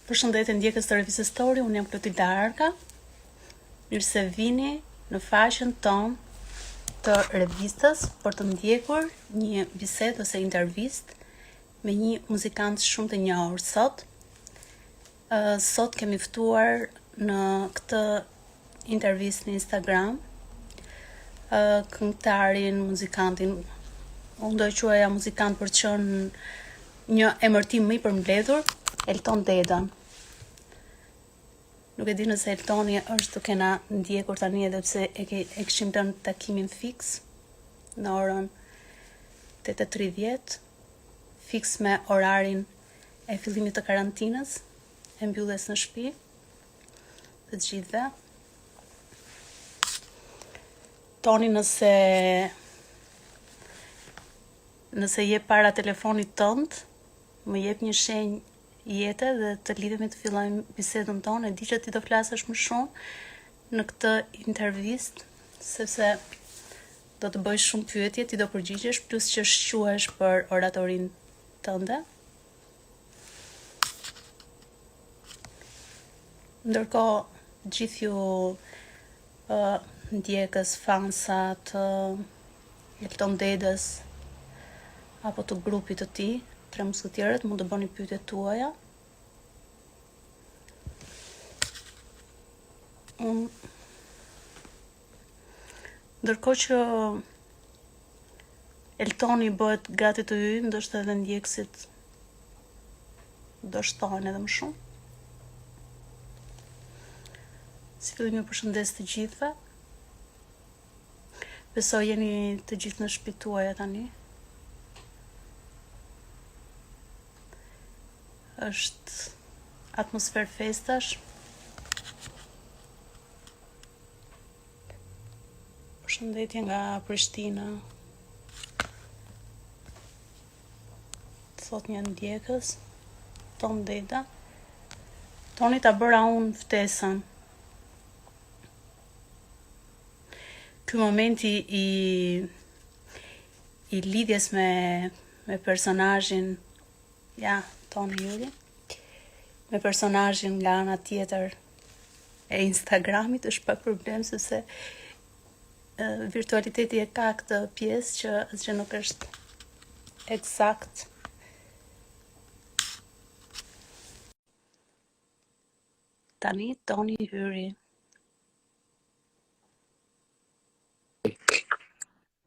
Përshëndetje ndjekës të revistës Story, unë jam Klotilda Arka. Mirë se vini në faqen tonë të revistës për të ndjekur një bisedë ose intervistë me një muzikant shumë të njohur sot. Sot kemi ftuar në këtë intervistë në Instagram këngëtarin, muzikantin, unë do e quaja muzikant për të qenë një emërtim më i përmbledhur, Elton Dedan. Nuk e di nëse Eltoni është duke na ndjekur tani edhe pse e kishim dhënë takimin fiks në orën 8:30, fiks me orarin e fillimit të karantinës, e mbylljes në shtëpi të gjithëve. Toni, nëse je para telefonit tënd, më jep një shenjë jete dhe të lidhemi të fillojmë bisedën tonë. E di që ti do flasësh më shumë në këtë intervistë, sepse do të bëj shumë pyetje, ti do përgjigjesh, plus që shquhesh për oratorin tënde. Ndërkohë, gjithë ju ndjekës, fansat, Elton Dedës, apo të grupit të tij, Tre Muskëtierët, mund të bëni pyetjet tuaja. Ndërkohë që Eltoni bëhet gati të hyjë, ndoshta edhe ndjekësit do shtohen edhe më shumë. Si fillim ju përshëndes të gjithëve. Besoj jeni të gjithë në shtëpitë tuaja tani. Është atmosferë festash. Përshëndetje nga Prishtina. Thot një ndjekës, Ton Deda. Toni, ta bëra unë ftesën. Ky momenti i lidhjes me personazhin, ja, Toni Juri, me personazhin nga ana tjetër e Instagramit është pa problem, sepse virtualiteti e ka këtë pjesë që asgjë nuk është eksakt. Tani Toni hyri.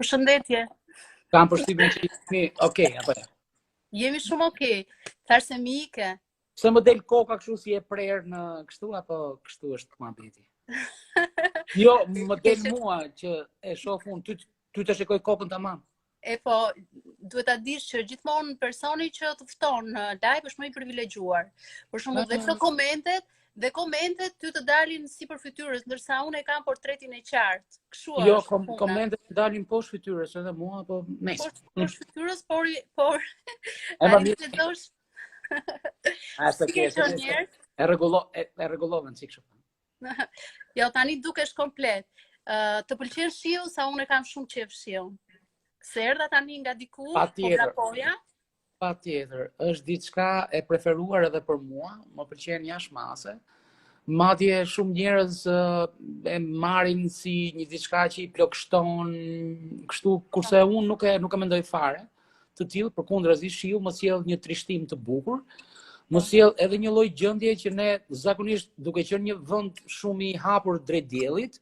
Përshëndetje. Kam përshtypjen që jemi okay apo jo? Jemi shumë okay. Thash se mi ike. Pse më del koka kështu si e prerë në kështu apo kështu është muhabeti? Jo, më del mua që e shoh unë, ty të shikoj kokën tamam. E po, duhet ta dish që gjithmonë personi që të fton në live është më i privilegjuar. Për shembull, dhe këto komentet ty të dalin sipër fytyrës, ndërsa unë e kam portretin e qartë. Kështu është. Jo, komentet dalin poshtë fytyrës edhe mua, po nice. Poshtë fytyrës, por e tani të dosh. Ashtu që e rregullova çik kështu. Jo, tani dukesh komplet. Të pëlqen shiu sa unë e kam shumë qejf shiu. Se erdha tani nga diku, po vrapoja. Patjetër, është diçka e preferuar edhe për mua, më pëlqen jashmase. Madje shumë njerëz e marrin si një diçka që i plagështon, kështu, kurse unë nuk e mendoj fare të tillë, përkundrazi shiu më sjell një trishtim të bukur, më sjell edhe një lloj gjendje që ne zakonisht, duke qenë një vend shumë i hapur drejt diellit,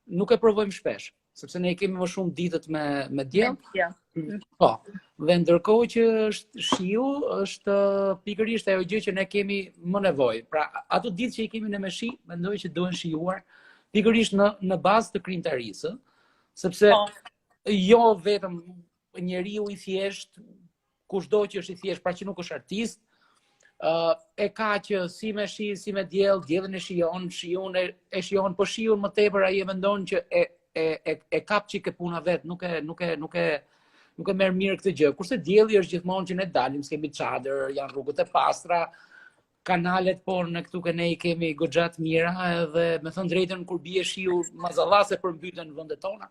nuk e provojmë shpesh, sepse ne kemi më shumë ditët me diell. Po, dhe ndërkohë që është shiu, është pikërisht ajo gjë që ne kemi më nevojë. Pra, ato ditë që i kemi ne me shi, mendoj që duhen shijuar pikërisht në bazë të krijimtarisë, sepse jo vetëm njeriu i thjesht, kushdo që është i thjesht, pra që nuk është artist, e ka që si me shi, si me diell, diellin e shiun, shiun e shiun, po shiun më tepër ai e mendon që e kap çike puna vet, nuk e merr mirë këtë gjë. Kurse dielli është gjithmonë që ne dalim, s'kemi çadër, janë rrugët e pastra, kanalet, por në këtu që ne i kemi goxha të mira, edhe me thënë drejtën kur bie shiu, mazallase përmbyten vendet tona.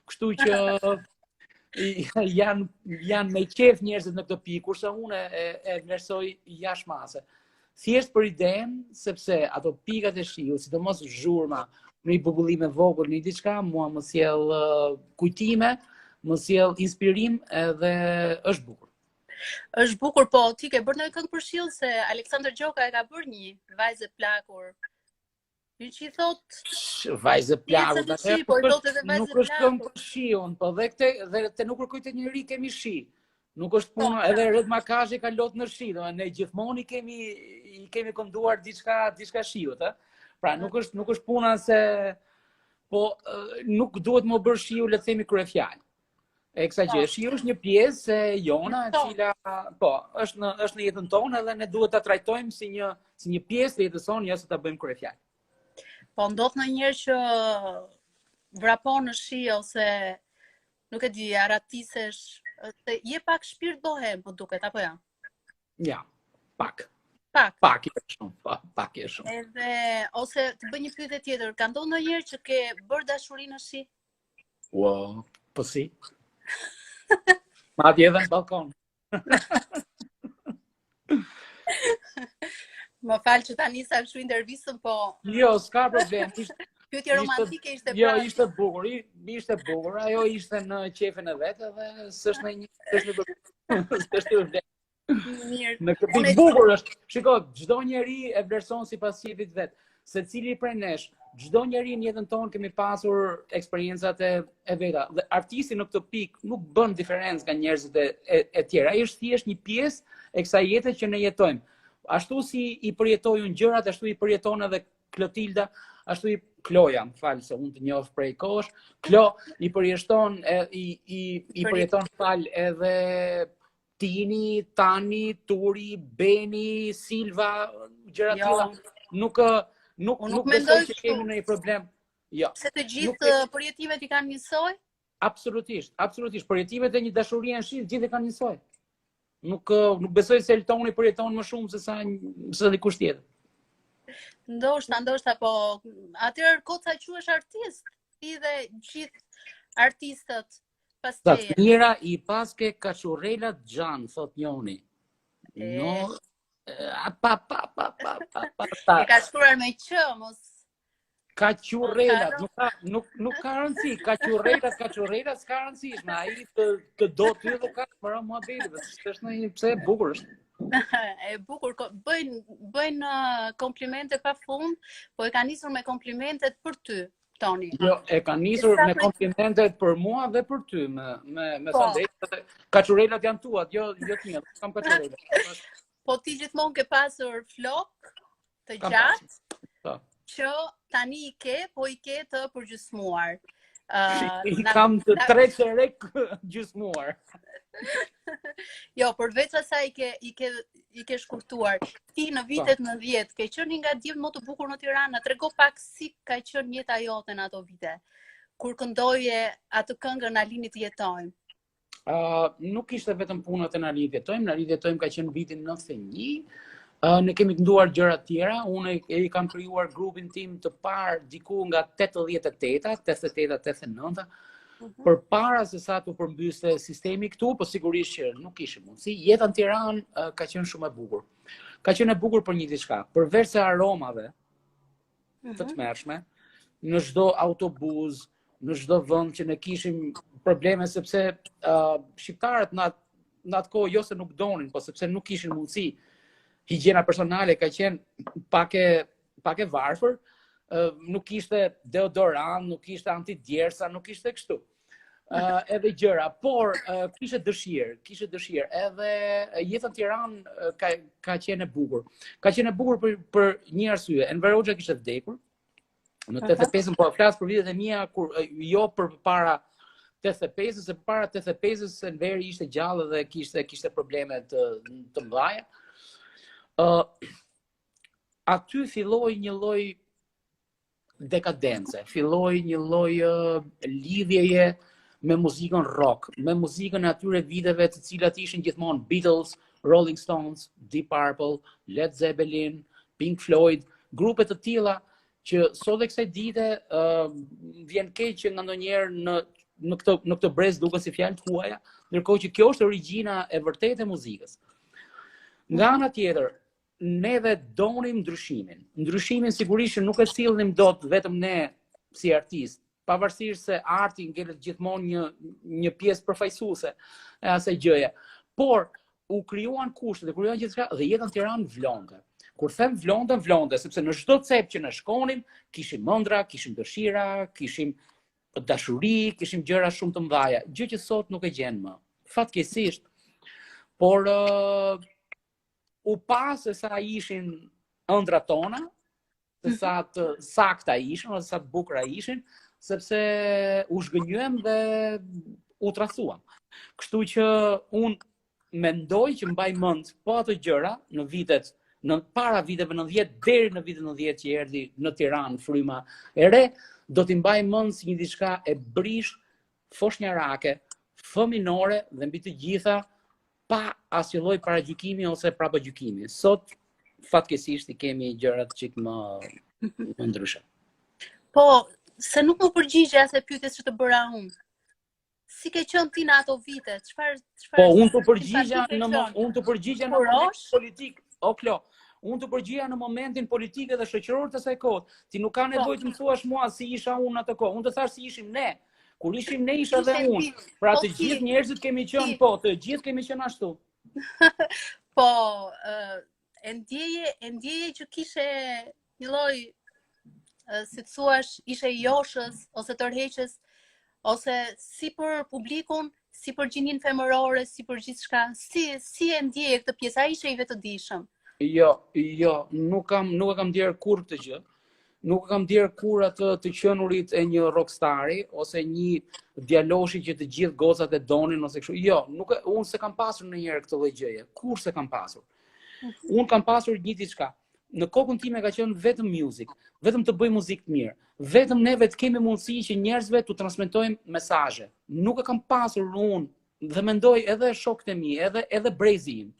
Kështu që janë me qef njerëzit në këtë pikë, kurse unë e vlerësoj jashmase. thjesht për idenë, sepse ato pikat e shiut, sidomos zhurma, në një bubullim e vogël, në diçka, mua më sjell kujtime, më sjell inspirim edhe është bukur. Është bukur, po ti ke bërë ndonjë këngë për shill se Aleksandër Gjoka e ka bërë një vajzë plakur. Ju që i thot vajzë plakur, nuk është këngë për shiun, po dhe te nuk kërkoj të njëri kemi shi. Nuk është puna, edhe Red Makazhi ka lot në shi, ne gjithmonë i kemi kënduar diçka shiut, ë. Pra nuk është puna se po nuk duhet më bërë shiu, le të themi kryefjalë. Eksagjer, shiu është një pjesë e jona e cila po është në jetën tonë edhe ne duhet ta trajtojmë si një pjesë e jetës sonë, jo se ta bëjmë kryefjalë. Po ndodh ndonjëherë që vrapon në shi ose nuk e di, aratisesh, se je pak shpirt bohem, po duket apo ja? Ja, pak. Pak je shumë. Edhe ose të bëj një pyetje tjetër, ka ndodhur ndonjëherë që ke bërë dashuri në shi? Wow, po si? Madje edhe në balkon. Më fal që tani sa kështu intervistën, po jo, s'ka problem. Pyetje romantike ishte pra. Jo, ishte bukur, ajo ishte në qefin e vet edhe s'është në Mirë. Në këtë bukur është. Shiko, çdo njeri e vlerëson sipas qefit vet. Secili prej nesh, çdo njeri në jetën tonë kemi pasur eksperiencat e veta. Dhe artisti në këtë pikë nuk bën diferencë nga njerëzit e tjerë. Ai është thjesht një pjesë e kësaj jete që ne jetojmë. Ashtu si i përjetojnë gjërat, ashtu i përjeton edhe Klotilda, ashtu i Kloja, më fal se unë të njoh prej kohësh. Klo i përjeton përjeton edhe Tini, Tani, Turi, Beni, Silva, gjëra të tilla. Nuk mendoj që kemi ndonjë problem. Jo. Se të gjithë përjetimet i kanë njësoj? Absolutisht. Përjetimet e një dashurie në shi, gjithë kanë njësoj. Nuk besoj se Eltoni përjeton më shumë se dikush tjetër. Ndoshta, po atëherë Koca quhesh artist, ti dhe gjithë artistët. Sa të mira i paske kachurrelat Gjan, thot njoni. No, E ka shkruar me që, mos... Kachurrelat, nuk ka rëndësi. Kachurrelat s'ka rëndësi. Në ai të do ty dhe ka mëra mua beri. Është në pse e bukur është. E bukur, bëjnë komplimente pa fund, po e ka nisur me komplimentet për ty. Toni. Jo, e ka nisur me komplimentet për mua dhe për ty, me sa drejtë. Kachurrelat janë tuat, jo të mia, kam kachurrelat. Po ti gjithmonë ke pasur flok të gjatë, që tani i ke, po i ke të përgjysmuar. I kam të 3 çerek gjysmuar. Jo, përveç asaj i ke shkurtuar. Ti në vitet 90 ke qenë nga djemtë më të bukur në Tiranë. Trego pak si ka qenë jeta jote në ato vite. Kur këndoje atë këngën Na lini të jetojmë. Nuk ishte vetëm puna të Na lini të jetojmë. Na lini të jetojmë ka qenë vitin 91. Ne kemi kënduar gjëra tjera. Unë i kam krijuar grupin tim të parë diku nga 88, 89. Për para se sa të përmbyste sistemi këtu, po sigurisht që nuk ishte mundësi. Jeta në Tiranë ka qenë shumë e bukur. Ka qenë e bukur për një diçka, përveç se aromave të tmerrshme, në çdo autobus, në çdo vend që ne kishim probleme sepse shqiptarët në atë kohë jo se nuk donin, po sepse nuk kishin mundësi. Higjiena personale ka qenë pak e varfër. Nuk ishte deodorant, nuk ishte antidjersa, nuk ishte kështu. Edhe gjëra, por kishte dëshirë. Edhe jeta në Tiranë ka qenë e bukur. Ka qenë e bukur për një arsye. Enver Hoxha kishte vdekur në 85, po flas për vitet e mia kur jo për para 85, se para 85 Enveri ishte gjallë dhe kishte probleme të mëdha. Aty filloi një lloj dekadence, filloi një lloj lidhjeje me muzikën rock, me muzikën e atyre viteve të cilat ishin gjithmonë Beatles, Rolling Stones, Deep Purple, Led Zeppelin, Pink Floyd, grupe të tilla që sot e kësaj dite vjen keq që nga ndonjëherë në këtë brez duken si fjalë të huaja, ndërkohë që kjo është origjina e vërtetë e muzikës. Nga ana tjetër, neve donim ndryshimin. Ndryshimin sigurisht nuk e sillnim dot vetëm ne si artist, pavarësisht se arti ngelet gjithmonë një pjesë përfaqësuese e asaj gjëje. Por u krijuan kushtet, u krijuan gjithçka dhe jeta në Tiranë vlonte. Kur them vlonte, sepse në çdo cep që ne shkonim, kishim ëndra, kishim dëshira, kishim dashuri, kishim gjëra shumë të mëdha, gjë që sot nuk e gjen më. Fatkeqësisht. Por u pa se sa ishin ëndrat tona, se sa të sakta ishin, ose sa të bukura ishin, sepse u zhgënjyem dhe u trasuam. Kështu që unë mendoj që mbaj mend po ato gjëra në vitet para viteve 90 deri në vitet 90 që erdhi në Tiranë fryma e re, do t'i mbaj mend si një diçka e brish, foshnjarake, fëminore dhe mbi të gjitha pa asnjë lloj paragjykimi ose prapëgjykimi. Sot fatkeqësisht i kemi gjërat çik më ndryshe. Po, se nuk më përgjigje asaj pyetjes që të bëra unë. Si ke qenë ti në ato vite? Po, unë të përgjigja në momentin politik. O Klo, unë të përgjigja në momentin politik dhe shoqëror të asaj kohe. Ti nuk ka nevojë të më thuash mua si isha unë atë kohë. Unë të thash si ishim ne. Kur ishim ne isha dhe unë. Pra të gjithë njerëzit kemi qenë të gjithë kemi qenë ashtu. Po, e ndjeje që kishe një lloj si të thuash, ishe joshës ose tërheqës, ose si për publikun, si për gjinin femërore, si për gjithçka, si e ndjeje këtë pjesë, a ishe i vetëdijshëm? Jo, nuk e kam ndjer kur këtë gjë. Nuk e kam ndjer kur atë të qenurit e një rockstari ose një djaloshi që të gjithë gocat e donin ose kështu. Jo, unë se kam pasur ndonjëherë këtë lloj gjëje. Kur se kam pasur? Unë kam pasur një diçka. Në kokën time ka qenë vetëm music, vetëm të bëj muzikë të mirë, vetëm neve të kemi mundësi që njerëzve të transmetojmë mesazhe. Nuk e kam pasur unë dhe mendoj edhe shokët e mi, edhe brezi im,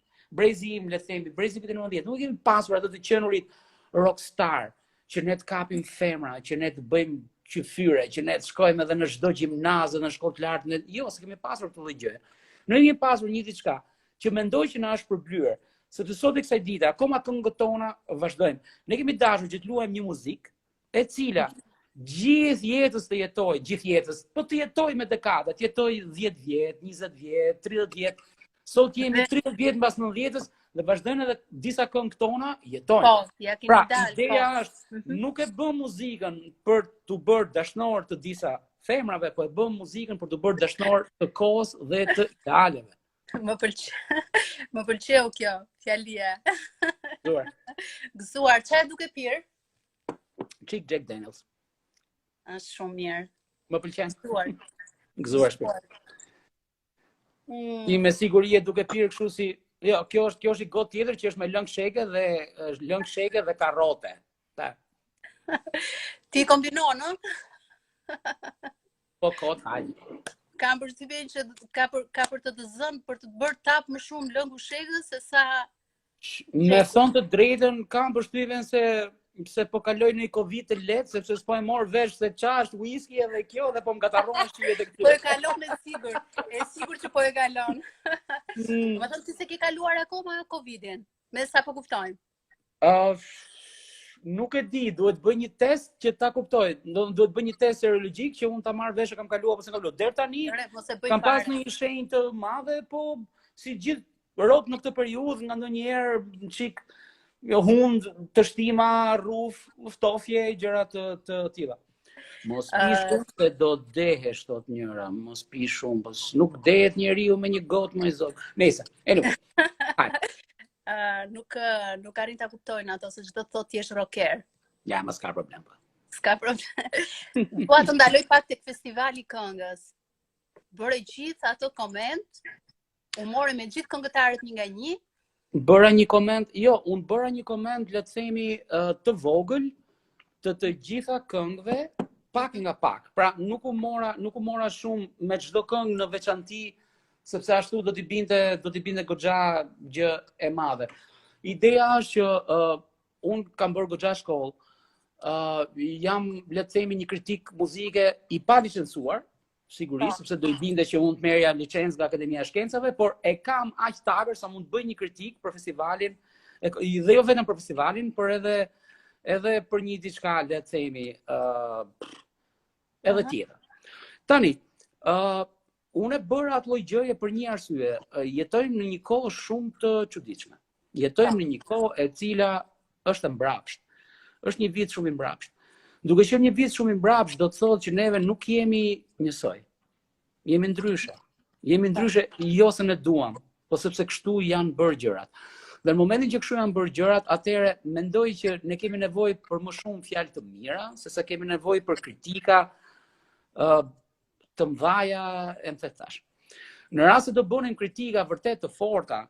le të themi, brezi vitit 90, nuk kemi pasur ato të qenurit rockstar, që ne të kapim femra, që ne të bëjmë qyfyre, që ne të shkojmë edhe në çdo gjimnaz, në shkollë të lartë, jo, se kemi pasur këtë lloj gjëje. Ne kemi pasur një diçka që mendoj që na është përblyer. Sepse sot e kësaj dite, akoma këngët tona vazhdojmë. Ne kemi dashur që të luajmë një muzikë e cila gjithë jetës të jetojë, gjithë jetës, po të jetojë me dekada, të jetojë 10 vjet, 20 vjet, 30 vjet. Sot jemi 30 vjet mbas 90-s dhe vazhdojnë edhe disa këngë tona jetojnë. Po, ja kemi dalë. Ideja është nuk e bëm muzikën për të bërë dashnor të disa femrave, po e bëm muzikën për të bërë dashnor të kohës dhe të idealeve. Më pëlqeu kjo fjalia. Gëzuar, çfarë duke pirë? Çik Jack Daniels. Është shumë mirë. Më pëlqen. Gëzuar shpirt. Ti me siguri je duke pirë kështu si, jo, kjo është i gotë tjetër që është me lëng sheke dhe karrote. Ti kombinon, ë? Po kot, hajde. Kam përshtypjen që ka për të zënë për të bërë tap më shumë lëngu shegës se sa me thënë të drejtën kam përshtypjen se po kaloj në Covid të lehtë sepse s'po e mor vesh se ç'është whisky edhe kjo dhe po më gatarron shtyjet e këtyre. Po e kalon e sigurt që po e kalon. Më thënë ti se ke kaluar akoma Covidin, me sa po kuptojmë. Nuk e di, duhet bëj një test që ta kuptoj. Duhet bëj një test serologjik që unë ta marr vesh e kam kaluar apo s'e kam kaluar. Deri tani kam pas një shenjë të madhe, po si gjithë rob në këtë periudhë nga ndonjëherë çik hund, të shtima, rruf, ftofje, gjëra të tilla. Mos pi shumë se do dehesh thot njëra, mos pi shumë, po nuk dehet njeriu me një gotë më i zot. Nëse, anyway. Nuk arrin ta kuptojnë ato se çdo të thotë ti je rocker. Ja, mos ka problem. S'ka problem. Po ato ndaloj pak tek festivali i këngës. Bëre gjithë ato koment, u more me gjithë këngëtarët një nga një. Bëra një koment, unë bëra një koment, le të themi, të vogël të gjitha këngëve, pak nga pak. Pra nuk u mora shumë me çdo këngë në veçanti, sepse ashtu do t'i binte goxha gjë e madhe. Ideja është që unë kam bërë goxha shkollë, jam, le të themi, një kritik muzike i pa licencuar, sigurisht, sepse do i binte që unë të merja licencë nga Akademia e Shkencave, por e kam aq të afër sa mund të bëj një kritik për festivalin Dhe jo vetëm për festivalin, por edhe për një diçka, le të themi, edhe tjetër. Tani, unë e bëra atë lloj gjëje për një arsye. Jetojmë në një kohë shumë të çuditshme. Jetojmë në një kohë e cila është e mbrapsht. Është një vit shumë i mbrapsht. Duke qenë një vit shumë i mbrapsht, do të thotë që neve nuk jemi njësoj. Jemi ndryshe. Jemi ndryshe jo se ne duam, po sepse kështu janë bërë gjërat. Dhe në momentin që kështu janë bërë gjërat, atëherë mendoj që ne kemi nevojë për më shumë fjalë të mira, sesa kemi nevojë për kritika të mëdha, e më thash. Në rast se do bënim kritika vërtet të forta,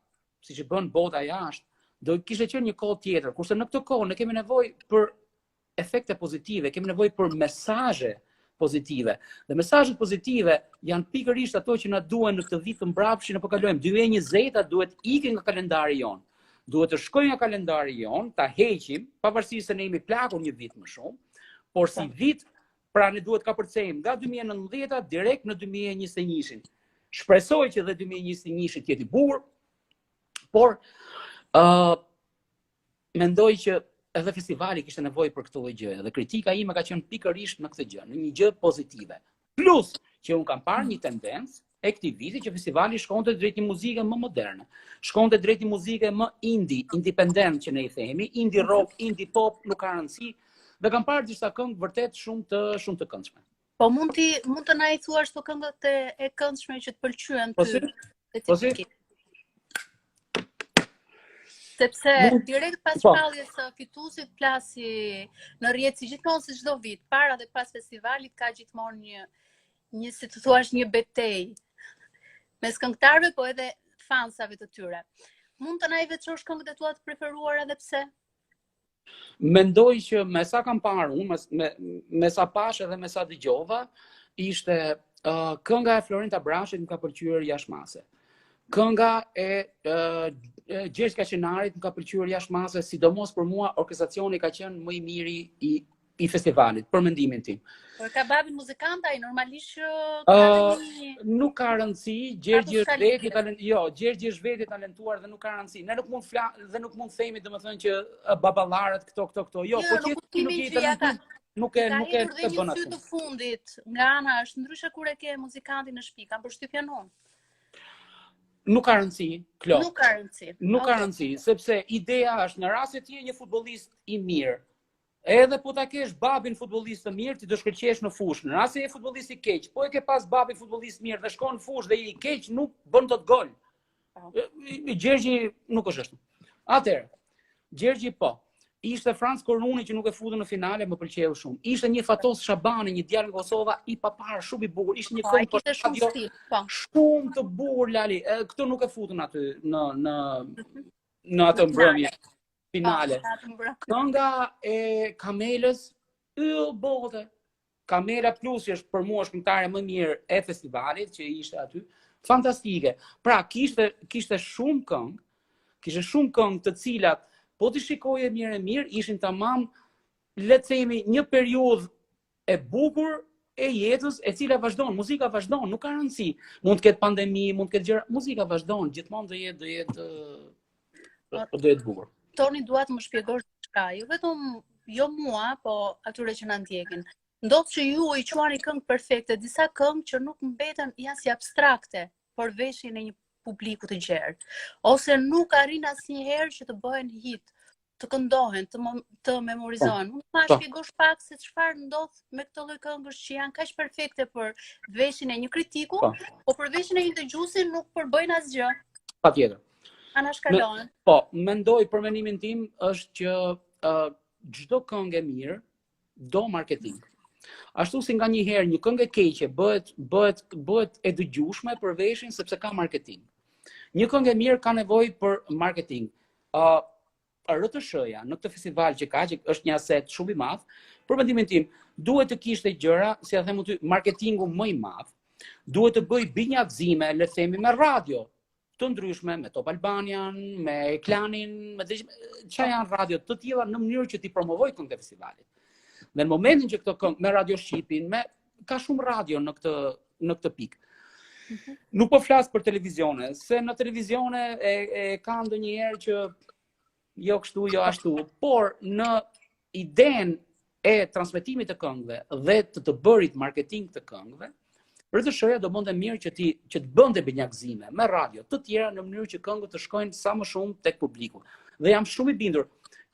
siç e bën bota jashtë, do kishte qenë një kohë tjetër, kurse në këtë kohë ne kemi nevojë për efekte pozitive, kemi nevojë për mesazhe pozitive. Dhe mesazhet pozitive janë pikërisht ato që na duhen në këtë vit të mbrapsht që ne po kalojmë. 2020 duhet ikë nga kalendari jon. Duhet të shkojë nga kalendari jon, ta heqim, pavarësisht se ne jemi plakur një vit më shumë, por si vit, pra ne duhet ka përcejmë nga 2019 direkt në 2021. Shpresoj që dhe 2021 të jetë i bukur, por mendoj që edhe festivali kishte nevojë për këtë lloj gjëje dhe kritika ime ka qenë pikërisht në këtë gjë, në një gjë pozitive. Plus që un kam parë një tendencë e këtij viti që festivali shkonte drejt një muzike më moderne, shkonte drejt një muzike më indie, independent që ne i themi, indie rock, indie pop, nuk ka rëndësi, dhe kam parë disa këngë vërtet shumë të këndshme. Po mund të na i thuash këto këngët e këndshme që të pëlqyen ty? Po si? Sepse direkt pas shpalljes së fituesit plasi në rrjet si gjithmonë si çdo vit, para dhe pas festivalit ka gjithmonë një si të thuash një betejë mes këngëtarëve, po edhe fansave të tyre. Mund të na i veçosh këngët e tua të preferuara dhe pse? Mendoj që me sa kam parë unë, me sa pash edhe me sa dëgjova, ishte kënga e Florinta Brashit më ka pëlqyer jashtëmase. Kënga e Gjergj Qenarit më ka pëlqyer jashtëmase, sidomos për mua orkestracioni ka qenë më i miri i festivalit, për mendimin tim. Por ka babin muzikant ai, normalisht ka nuk ka rëndësi, Gjergji është vetë talentuar dhe nuk ka rëndësi. Ne nuk mund themi domethënë që baballarët këto. Jo, po që nuk i talentuar, nuk e bën atë. Të fundit nga ana është ndryshe kur e ke muzikantin në shtëpi, kam përshtypjen unë. Nuk ka rëndësi, Klo. Nuk ka rëndësi. Nuk ka rëndësi, sepse ideja është në rast se ti je një futbollist i mirë, edhe po ta kesh babin futbollist të mirë, ti do shkëlqesh në fushë. Në rast se je futbollist i keq, po e ke pas babin futbollist mirë dhe shkon në fushë dhe je i keq, nuk bën dot gol. Gjergji nuk është ashtu. Atëherë, Gjergji po. Ishte Franz Koruni që nuk e futën në finale, më pëlqeu shumë. Ishte një Fatos Shabani, një djalë nga Kosova i papar, shumë i bukur. Ishte një këngë për radio, shumë të bukur Lali. Këto nuk e futën aty në atë mbrëmje finale. Kënga e Kamelës, bote. Kamela Plus është për mua këngëtare më mirë e festivalit që ishte aty. Fantastike. Pra kishte shumë këngë të cilat po të shikoje mirë, ishin tamam, le të themi, një periudhë e bukur e jetës e cila vazhdon, muzika vazhdon, nuk ka rëndësi. Mund të ketë pandemi, mund të ketë gjëra, muzika vazhdon, gjithmonë do jetë bukur. Toni, dua të më shpjegosh diçka, jo vetëm jo mua, po atyre që na ndjekin. Ndodh që ju i quani këngë perfekte, disa këngë që nuk mbeten janë si abstrakte, por veshin e një publiku të gjerë, ose nuk arrin asnjëherë që të bëhen hit, të këndohen, të memorizohen. Mund të ma shpjegosh pak se çfarë ndodh me këto lloj këngësh që janë kaq perfekte për veshin e një kritiku, po për veshin e një dëgjuesi nuk përbëjnë asgjë. Patjetër. Anashkalohen. Po, mendoj për mendimin tim është që çdo këngë e mirë do marketing. Ashtu si nga njëherë një këngë e keqe bëhet e dëgjueshme për veshin sepse ka marketing. Një këngë e mirë ka nevojë për marketing. RTS-ja në këtë festival që është një aset shumë i madh, për mendimin tim, duhet të kishte gjëra, si ja them ty, marketingu më i madh. Duhet të bëj binjavzime, le të themi, me radio të ndryshme, me Top Albanian, me Klanin, çfarë janë radio të tilla në mënyrë që ti promovoj këngët e festivalit. Dhe në momentin që këto këngë me Radio Shqipin, ka shumë radio në këtë pikë. Nuk po flas për televizione, se në televizione e ka ndonjëherë që jo kështu, jo ashtu, por në idenë e transmetimit të këngëve dhe të bërit marketing të këngëve, RTS-ja do bënte mirë që të bënte binjakëzime me radio të tjera në mënyrë që këngët të shkojnë sa më shumë tek publiku. Dhe jam shumë i bindur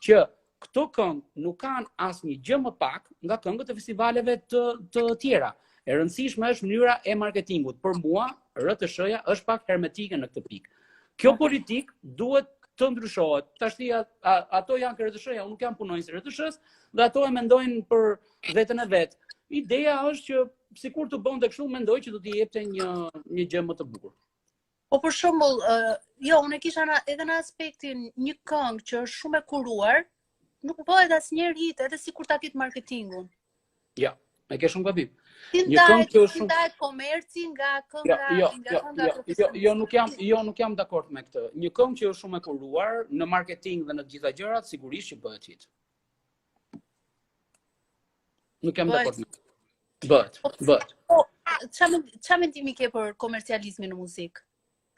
që këto këngë nuk kanë asnjë gjë më pak nga këngët e festivaleve të tjera. E rëndësishme është mënyra e marketingut. Për mua, RTS-ja është pak hermetike në këtë pikë. Kjo politik duhet të ndryshohet. Tashti ato janë ke RTS-ja, unë nuk jam punonjës i RTS-s, dhe ato e mendojnë për veten e vet. Ideja është që sikur të bënte kështu, mendoj që do t'i jepte një gjë më të bukur. Po për shembull, jo, unë kisha edhe në aspektin një këngë që është shumë e kuruar, nuk bëhet asnjëherë hit, edhe sikur ta ketë marketingun. Ja, e ke shumë gabim. Një këngë që është shumë komerci nga kënga. Jo, nuk jam dakord me këtë. Një këngë që është shumë e kuruar në marketing dhe në të gjitha gjërat, sigurisht që bëhet hit. Nuk jam dakord me këtë. Bëhet. Qa mendimi ke për komercializmin në muzikë?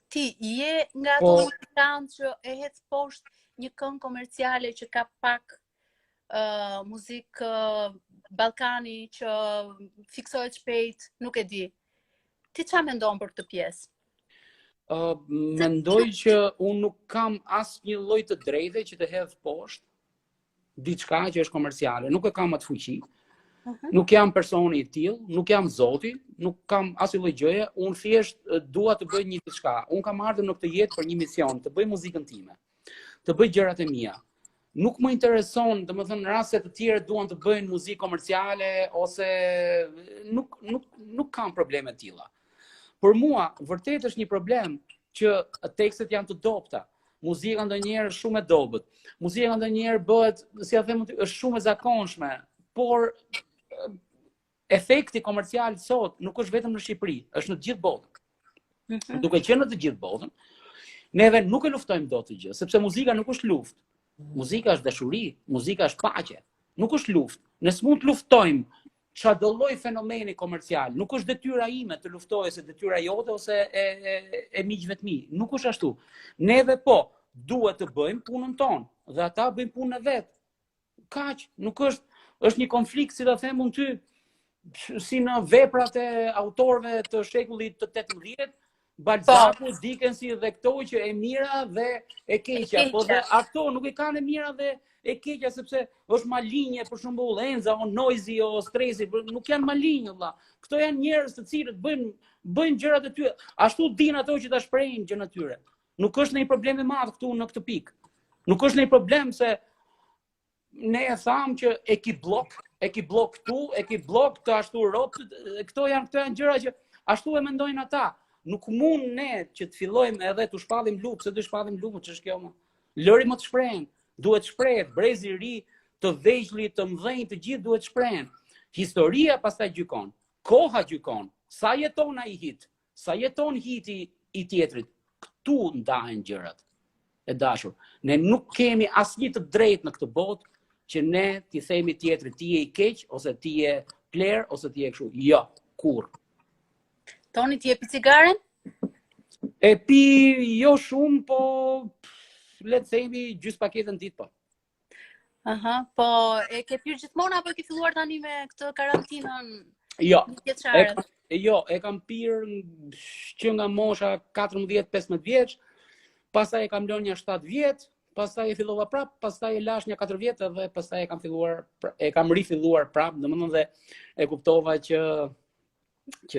Ti je nga ato muzikantë që e hec poshtë një këngë komerciale që ka pak muzikë Ballkani që fiksohet shpejt, nuk e di. Ti qa mendon për këtë pjesë? Mendoj që unë nuk kam asnjë lloj të drejtë që të hedh poshtë diçka që është komerciale. Nuk e kam atë fuqi. Nuk jam personi i tillë, nuk jam zoti, nuk kam asnjë lloj gjëje, unë thjesht dua të bëj një diçka. Unë kam ardhur në këtë jetë për një mision, të bëj muzikën time, të bëj gjërat e mia. Nuk më intereson, domethënë raste të tjerë duan të bëjnë muzikë komerciale ose nuk kam probleme të tilla. Për mua vërtet është një problem që tekstet janë të dobta. Muzika ndonjëherë është shumë e dobët. Muzika ndonjëherë bëhet, si ja them, është shumë e zakonshme, por efekti komercial sot nuk është vetëm në Shqipëri, është në të gjithë botën. Duke qenë në të gjithë botën, neve nuk e luftojmë dot të gjë, sepse muzika nuk është luftë. Muzika është dashuri, muzika është paqe. Nuk është luftë. Ne s'mund të luftojmë çdo lloj fenomeni komercial. Nuk është detyra ime të luftoj ose detyra jote ose e miqve të mi. Nuk është ashtu. Neve duhet të bëjmë punën tonë dhe ata bëjnë punën e vet. Kaq, nuk është një konflikt, si ta them unë ty, si në veprat e autorëve të shekullit të 18, Balzaku, Dickensi dhe këto që e mira dhe e keqja, po dhe ato nuk e kanë e mira dhe e keqja sepse është malinje, për shembull Enza, o Noisy, o Stresi, nuk janë malinje, valla. Këto janë njerëz të cilët bëjnë gjërat e tyre. Ashtu din ato që ta shprehin gjën e tyre. Nuk është ndonjë problem i madh këtu në këtë pikë. Nuk është ndonjë problem se ne e thamë që e ki blok këtu, e ki blok të ashtu ropë, këto janë gjëra që ashtu e mendojnë ata. Nuk mund ne që të fillojmë edhe të shpallim lupë, se të shpallim lupë, që është kjo më. Lëri më të shprehen, duhet shprehet, brezi i ri, të vegjëllit, të mëdhenj, të gjithë duhet shprehen. Historia pastaj gjykon, koha gjykon, sa jeton ai hit, sa jeton hiti i tjetrit, këtu ndahen gjërat. E dashur, ne nuk kemi asnjë të drejtë në këtë botë që ne t'i themi tjetrit ti je i keq, ose ti je pler, ose ti je kështu. Jo, kurrë. Toni, ti e pi cigaren? E pi jo shumë, po le të themi gjys paketën ditë po. Aha, po e ke pirë gjithmonë apo e ke filluar tani me këtë karantinën? Jo, e kam pirë që nga mosha 14-15 vjeç, pastaj e kam lënë një 7 vjet, pastaj e fillova prap, pastaj e lash një 4 vjet dhe pastaj e kam rifilluar prap, domethënë dhe e kuptova që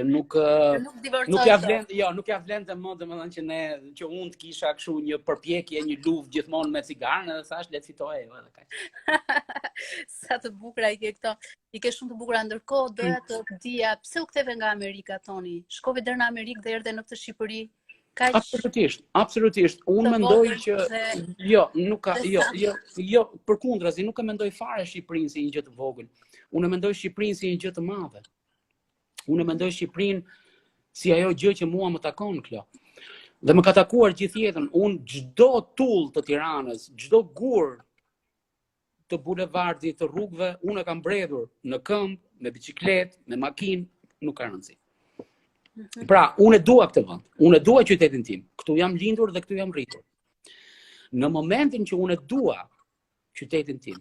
nuk ja vlen të më, domethënë që unë të kisha kështu një përpjekje, një luftë gjithmonë me cigaren, edhe thash le të fitoj edhe kaq. Sa të bukura i ke këto. I ke shumë të bukura, ndërkohë doja të dija pse u ktheve nga Amerika, Toni? Shkove deri në Amerikë dhe erdhe në këtë Shqipëri? Absolutisht. Unë mendoj që jo, përkundrazi, nuk e mendoj fare Shqipërinë si një gjë të vogël. Unë e mendoj Shqipërinë si një gjë të madhe. Unë e mendoj Shqipërinë si ajo gjë që mua më takon kjo. Dhe më ka takuar gjithë jetën. Unë çdo tull të Tiranës, çdo gur të bulevardit, të rrugëve, unë e kam mbredhur në këmbë, me biçikletë, me makinë, nuk ka rëndësi. Pra, unë e dua këtë vend. Unë e dua qytetin tim. Këtu jam lindur dhe këtu jam rritur. Në momentin që unë dua qytetin tim,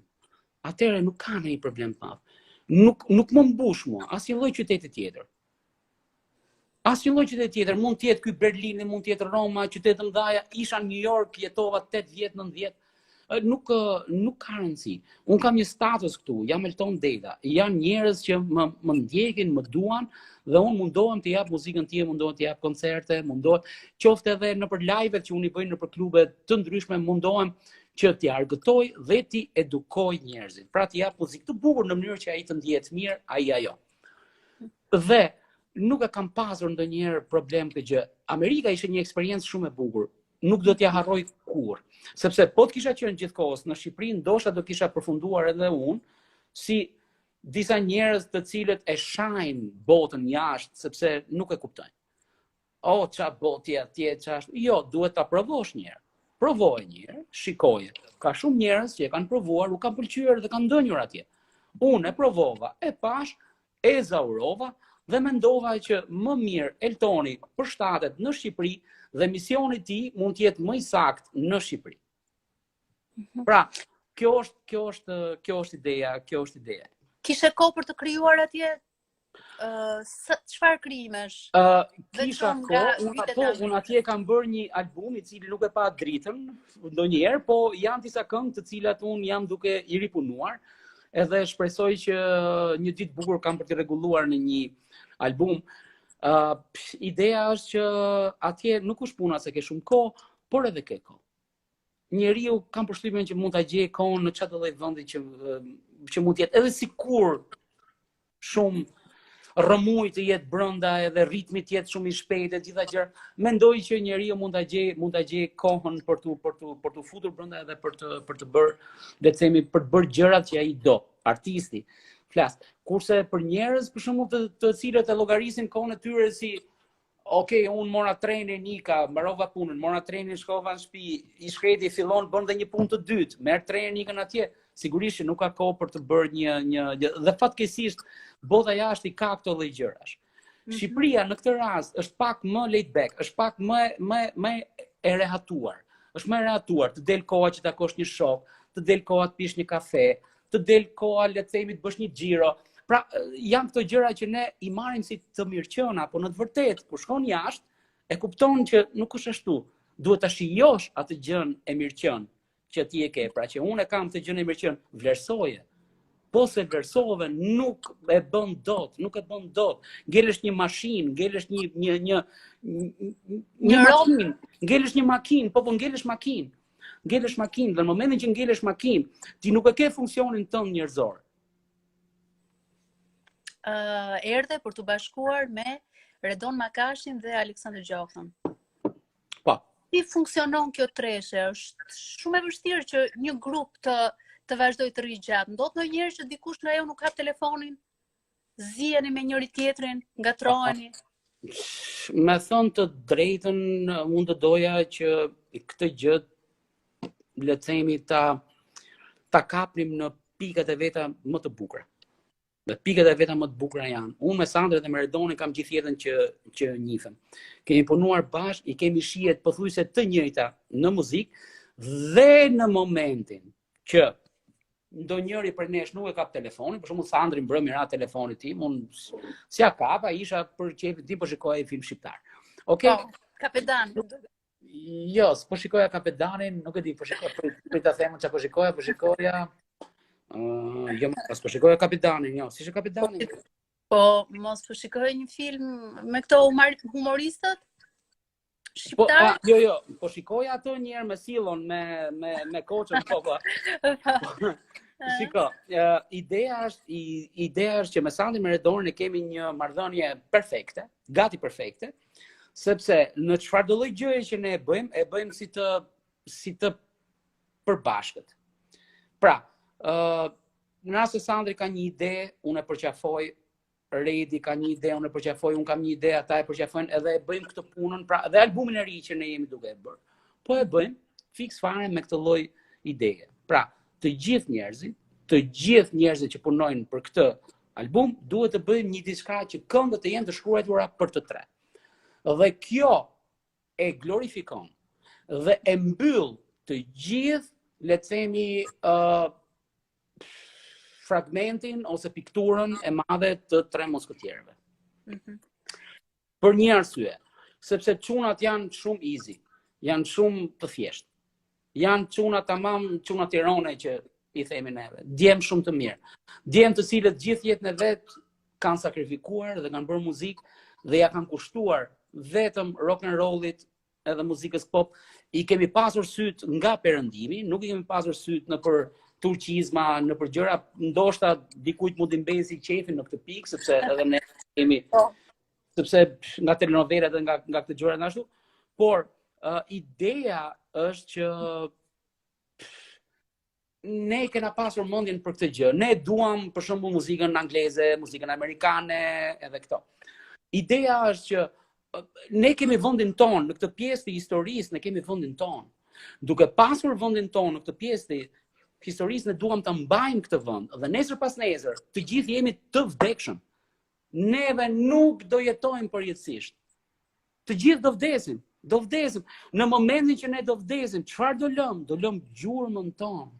atëherë nuk ka ndonjë problem të madh. Nuk më mbush mua asnjë lloj qyteti tjetër. Asnjë lloj qyteti tjetër, mund të jetë ky Berlini, mund të jetë Roma, qytete të mëdha, isha në New York, jetova 8 vjet, 9 vjet. Nuk ka rëndësi. Unë kam një status këtu, jam Elton Deda. Janë njerëz që më ndjekin, më duan dhe unë mundohem të jap muzikën time, mundohem të jap koncerte, mundohem qoftë edhe nëpër live-et që unë i bëj nëpër klube të ndryshme, mundohem që t'i argëtoj dhe t'i edukoj njerëzit. Pra t'i jap muzikë të bukur në mënyrë që ai të ndihet mirë, ai ajo. Dhe nuk e kam pasur ndonjëherë problem këtë gjë. Amerika ishte një eksperiencë shumë e bukur. Nuk do t'ja harroj kurrë. Sepse po të kisha qenë gjithkohës në Shqipëri, ndoshta do kisha përfunduar edhe unë si disa njerëz të cilët e shajnë botën jashtë sepse nuk e kuptojnë. O, çfarë botë atje, çfarë? Jo, duhet ta provosh një herë. Provoje një herë, shikoje. Ka shumë njerëz që e kanë provuar, u kanë pëlqyer dhe kanë ndonjur atje. Unë e provova, e pash, e zaurova dhe mendova që më mirë Eltoni përshtatet në Shqipëri dhe misioni i tij mund të jetë më i saktë në Shqipëri. Pra, kjo është ideja. Kishe kohë për të krijuar atje? Çfarë krijimesh? Kisha kohë, unë atje kam bërë një album i cili nuk e pa dritën ndonjëherë, po janë disa këngë të cilat unë jam duke i ripunuar, edhe shpresoj që një ditë bukur kam për të rregulluar në një album. Ideja është që atje nuk është puna se ke shumë kohë, por edhe ke kohë. Njeriu kam përshtypjen që mund ta gjejë kohën në çdo lloj vendi që mund të jetë, edhe sikur shumë rëmuj të jetë brenda edhe ritmi të jetë shumë i shpejtë e gjitha gjëra. Mendoj që njeriu mund ta gjejë kohën për tu futur brenda edhe për të bërë, le të themi, për të bërë gjërat që ai do, artisti. Flas. Kurse për njerëz për shembull të cilët e llogarisin kohën e tyre si okej, unë mora trenin, nika, mbarova punën, mora trenin, shkova në shtëpi, i shkreti fillon bën dhe një punë të dytë, merr trenin, ikën atje. Sigurisht që nuk ka kohë për të bërë një dhe fatkeqësisht bota jashtë i ka këto lloj gjërash. Shqipëria në këtë rast është pak më laid back, është pak më e rehatuar. Është më e rehatuar, të del koha që takosh një shok, të del koha të pish një kafe, të del koha le të themi të bësh një xhiro. Pra janë këto gjëra që ne i marrim si të mirëqëna, po në të vërtetë kur shkon jashtë e kupton që nuk është ashtu. Duhet ta shijosh atë gjën e mirëqen që ti e ke, pra që unë e kam të gjën e mirëqen, vlerësoje. Po se vlerësove nuk e bën dot. Ngelesh një mashinë, ngelesh një makinë, ngelesh një makinë, po ngelesh makinë. Ngelesh makinë, dhe në momentin që ngelesh makinë, ti nuk e ke funksionin tënd njerëzor. Erdhe për të bashkuar me Redon Makashin dhe Aleksandër Gjohën. Po. Si funksionon kjo treshe? Është shumë e vështirë që një grup të vazhdoj të rrijë gjatë. Ndodh ndonjëherë që dikush nga ju nuk ka telefonin, ziheni me njëri tjetrin, ngatroheni. Me thënë të drejtën, unë të doja që këtë gjë, le të themi, ta kapnim në pikat e veta më të bukura. Dhe pikat e veta më të bukura janë. Unë me Sandrën dhe me Redonin kam gjithë jetën që njifem. Kemi punuar bashkë, i kemi shihet pothuajse të njëjta në muzikë dhe në momentin që ndonjëri për nesh nuk e kap telefonin, për shembull Sandri mbrëmje ra telefonit tim, unë si ja kapa, isha për çepin tim po shikoja film shqiptar. Okej. Kapedan. Jo, po shikoja Kapedanin, nuk e di, po shikoja për ta thënë çka po shikoja. Jo, po shikoja Kapedanin, jo, si është Kapedani? Po mos po shikoj një film me këto humoristët? Shqiptar? Jo, po shikoja ato një herë me Sillon, me Koçën, po. Shiko, ideja është që me Sandrin me Redonin e kemi një marrëdhënie perfekte, gati perfekte, sepse në çfarëdo lloj gjëje që ne e bëjmë si të përbashkët. Pra, në rast se Sandri ka një ide, unë e përqafoj, Redi ka një ide, unë e përqafoj, unë kam një ide, ata e përqafojnë, edhe e bëjmë këtë punën, pra edhe albumin e ri që ne jemi duke e bërë. Po e bëjmë fiks fare me këtë lloj ideje. Pra, të gjithë njerëzit që punojnë për këtë album duhet të bëjmë një diçka që këngët të jenë të shkruara për të tre. Dhe kjo e glorifikon dhe e mbyll të gjithë, le të themi, fragmentin ose pikturën e madhe të tre moskëtjerëve. Për një arsye, sepse çunat janë shumë easy, janë shumë të thjeshtë. Janë çuna tamam, çuna tirone që i themi neve. Djem shumë të mirë. Djem të cilët gjithë jetën e vet kanë sakrifikuar dhe kanë bërë muzikë dhe ja kanë kushtuar vetëm rock and rollit edhe muzikës pop. I kemi pasur syt nga perëndimi, nuk i kemi pasur syt në për turqizma, në për gjëra, ndoshta dikujt mund të mbesi qefin në këtë pikë, sepse edhe ne kemi sepse nga telenovelat dhe nga këtë gjëra ashtu, por ideja është që ne kena pasur mendjen për këtë gjë. Ne duam për shembull muzikën angleze, muzikën amerikane, edhe këto. Ideja është që ne kemi vendin ton në këtë pjesë të historisë, ne kemi vendin ton. Duke pasur vendin ton në këtë pjesë të historisë, ne duam të mbajmë këtë vend dhe nesër pas nesër të gjithë jemi të vdekshëm. Neve nuk do jetojmë përjetësisht. Të gjithë do vdesim, do vdesim. Në momentin që ne do vdesim, çfarë do lëm? Do lëm gjurmën tonë.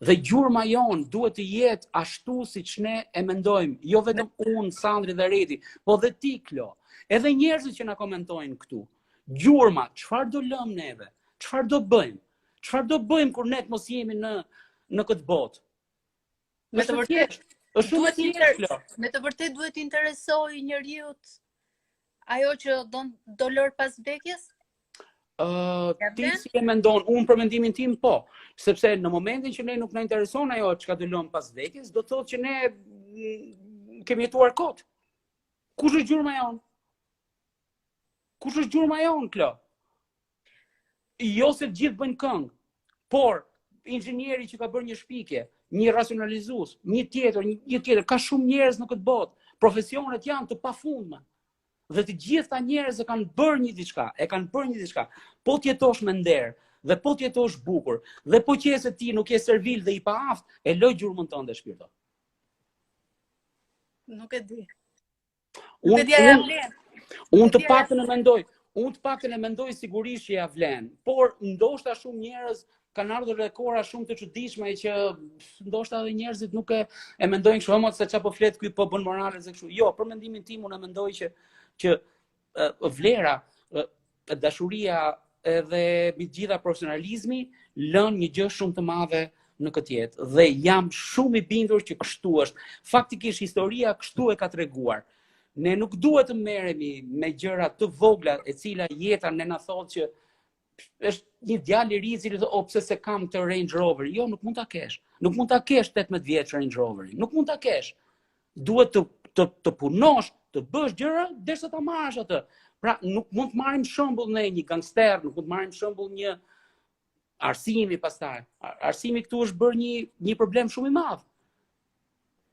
Dhe gjurma jonë duhet të jetë ashtu siç ne e mendojmë, jo vetëm unë, Sandri dhe Reti, po dhe ti, Klo. Edhe njerëzit që na komentojnë këtu. Gjurma, çfarë do lëm neve? Çfarë do bëjmë? Çfarë do bëjmë kur ne të mos jemi në këtë botë? Me të vërtetë, është shumë e thjeshtë. Me të vërtetë duhet të interesojë njeriu ajo që do lër pas vdekjes? Ti si e mendon? Unë për mendimin tim po, sepse në momentin që ne nuk na intereson ajo çka do lëm pas vdekjes, do thotë që ne kemi jetuar kot. Kush është gjurma jon? Kush është gjurma jon, Klo? Jo se të gjithë bëjnë këngë, por inxhinieri që ka bërë një shpikje, një racionalizues, një tjetër, ka shumë njerëz në këtë botë. Profesionet janë të pafundme. Dhe të gjithë ta njerëz e kanë bërë një diçka, Po të jetosh me nder, dhe po të jetosh bukur, dhe po qesë ti nuk je servil dhe i paaft, e loj gjurmën tënde shpirto. Nuk e di. Nuk e di ajo vlen. Unë të paktën e mendoj sigurisht që ja vlen, por ndoshta shumë njerëz kanë ardhur rekora shumë të çuditshme që ndoshta edhe njerëzit nuk e mendojnë kështu, ama se çapo flet ky po bën morale se kështu. Jo, për mendimin tim unë mendoj që vlera, dashuria edhe mbi gjitha profesionalizmi lën një gjë shumë të madhe në këtë jetë dhe jam shumë i bindur që kështu është. Faktikisht historia kështu e ka treguar. Ne nuk duhet të merremi me gjëra të vogla e cila jeta ne na thotë që është një djalë i ri i cili thotë, "O pse se kam këtë Range Rover?" Jo, nuk mund ta kesh. Nuk mund ta kesh 18 vjeç Range Roverin. Nuk mund ta kesh. Duhet të punosh, të bësh gjëra derisa ta marrësh atë. Pra, nuk mund të marrim shembull ne një gangster, nuk mund të marrim shembull një Arsimi pastaj. Arsimi këtu është bërë një problem shumë i madh.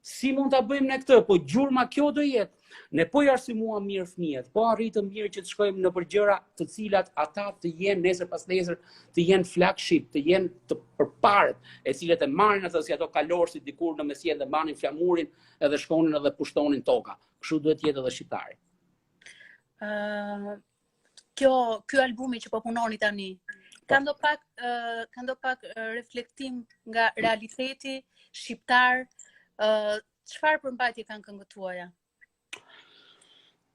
Si mund ta bëjmë ne këtë? Po gjurma kjo do jetë. Ne po i arsimuam mirë fëmijët, po arritëm mirë që të shkojmë në përgjëra të cilat ata të jenë nesër pas nesër, të jenë flagship, të jenë të përparët, e cilët e marrin ato si ato kalorësit dikur në mesjet dhe mbanin flamurin edhe shkonin edhe pushtonin toka. Kështu duhet jetë edhe shqiptari. Ky albumi që po punoni tani, ka ndo pak reflektim nga realiteti shqiptar, çfarë përmbajtje kanë këngët tuaja?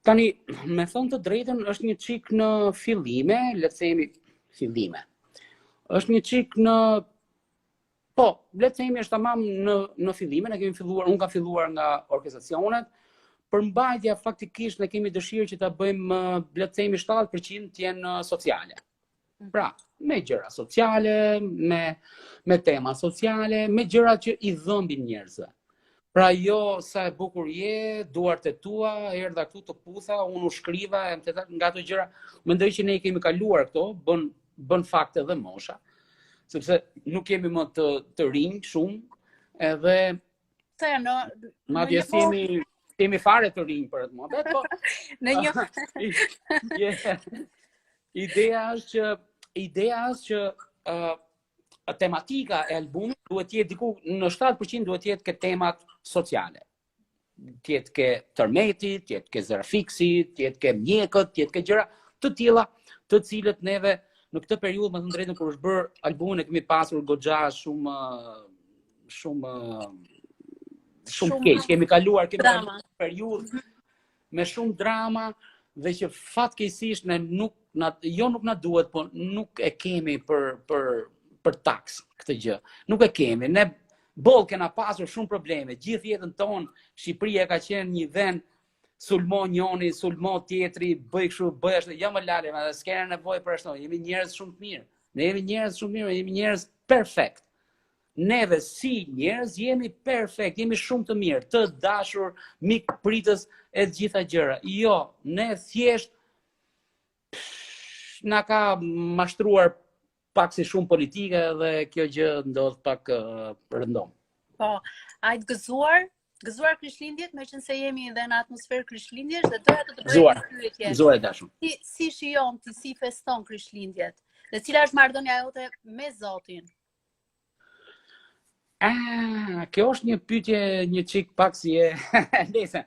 Tani, me thënë të drejtën, është një çik në fillime, le të themi fillime. Është një çik në le të themi është tamam në fillime, ne kemi filluar, unë kam filluar nga orkestracionet. Përmbajtja faktikisht ne kemi dëshirë që ta bëjmë, le të themi 70% të jenë sociale. Pra, me gjëra sociale, me tema sociale, me gjëra që i dhëmbin njerëzve. Pra jo sa e bukur je, duart e tua, erdha këtu të putha, unë u shkriva, nga ato gjëra, mendoj që ne i kemi kaluar këto, bën fakte dhe mosha, sepse nuk kemi më të rinj shumë, edhe madje themi fare të rinj për atë mohabet, po në një ideja është që tematika e albumit duhet jetë diku në 7% duhet jetë ke temat sociale. Tjetë ke tërmetit, tjetë ke zërafiksi, tjetë ke mjekët, tjetë ke gjëra të tilla, të cilët neve në këtë periudhë, më thënë drejtën, kur është bërë albumin e kemi pasur goxha shumë keq. Kemi kaluar drama. Periudhë me shumë drama dhe që fatkeqësisht ne nuk na duhet, po nuk e kemi për taks këtë gjë. Nuk e kemi. Ne boll kena pasur shumë probleme. Gjithë jetën tonë Shqipëria ka qenë një vend sulmon njoni, sulmon tjetri, bëj kështu, bëj ashtu, ja më lale, s'kena nevojë për ashtu. Jemi njerëz shumë të mirë. Ne jemi njerëz shumë mirë, jemi njerëz perfekt. Neve si njerëz jemi perfekt, jemi shumë të mirë, të dashur, mik pritës e të gjitha gjëra. Jo, ne thjesht na ka mashtruar pak si shumë politike dhe kjo gjë ndodh pak rëndom. Po, ajtë gëzuar Krishtlindjet, me qenë se jemi edhe në atmosferë Krishtlindjesh dhe doja të bëj një pyetje. Gëzuar e dashur. Si shijon ti, si feston Krishtlindjet? Dhe cila është marrëdhënia jote me Zotin? Kjo është një pyetje një çik pak si e ndese.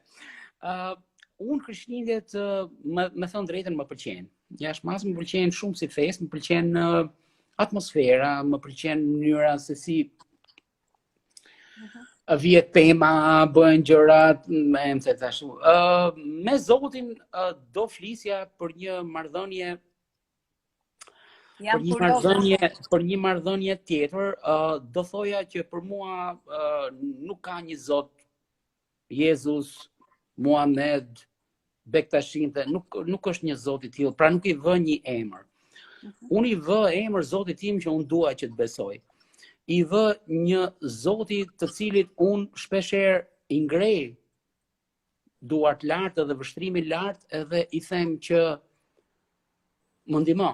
Unë Krishtlindjet, me thënë drejtën, më pëlqen. Jashtëmas më pëlqen shumë si festë, më pëlqen atmosfera, më pëlqen mënyra se si vjet tema, bëhen gjërat, më thënë ashtu. Me Zotin do flisja për një marrëdhënie për një marrëdhënie tjetër, do thoja që për mua nuk ka një Zot, Jezus, Muhammed, Bektashin, nuk është një Zot i tillë, pra nuk i vë një emër. Unë i vë emër Zotit tim që unë dua që të besoj. I vë një Zoti të cilit unë shpeshherë i ngrej duart lart edhe vështrimi lart edhe i them që më ndihmo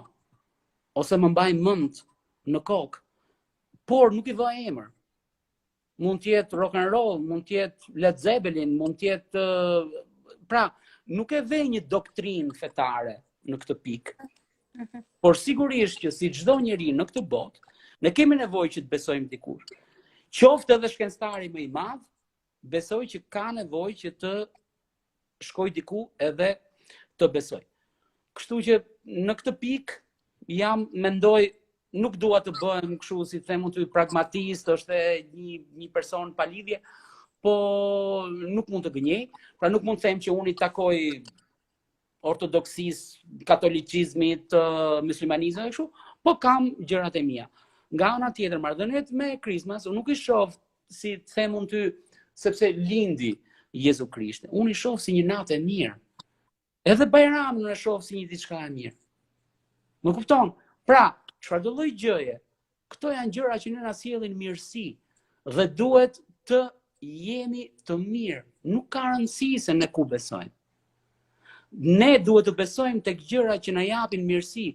ose më mbaj mend në kokë, por nuk i vë emër. Mund të jetë rock and roll, mund të jetë Led Zeppelin, mund të jetë pra nuk e vë një doktrinë fetare në këtë pikë. Por sigurisht që si çdo njeri në këtë botë, ne kemi nevojë që të besojmë dikur. Qoftë edhe shkencëtari më i madh, besoj që ka nevojë që të shkoj diku edhe të besoj. Kështu që në këtë pikë mendoj, nuk dua të bëhem kështu si them unë pragmatist, është një person pa lidhje, po nuk mund të gënjej, pra nuk mund të them që unë i takoj ortodoksisë, katolicizmit, muslimanizmit kështu, po kam gjërat e mia. Nga ana tjetër, marrëdhëniet me Krismas, unë nuk i shoh si të them unë ty sepse lindi Jezu Krishti. Unë i shoh si një natë e mirë. Edhe Bajramin e shoh si një diçka e mirë. Më kupton? Pra, çfarë do lloj gjëje? Këto janë gjëra që ne na sjellin mirësi dhe duhet të jemi të mirë. Nuk ka rëndësi se ne ku besojmë. Ne duhet të besojmë tek gjëra që na japin mirësi.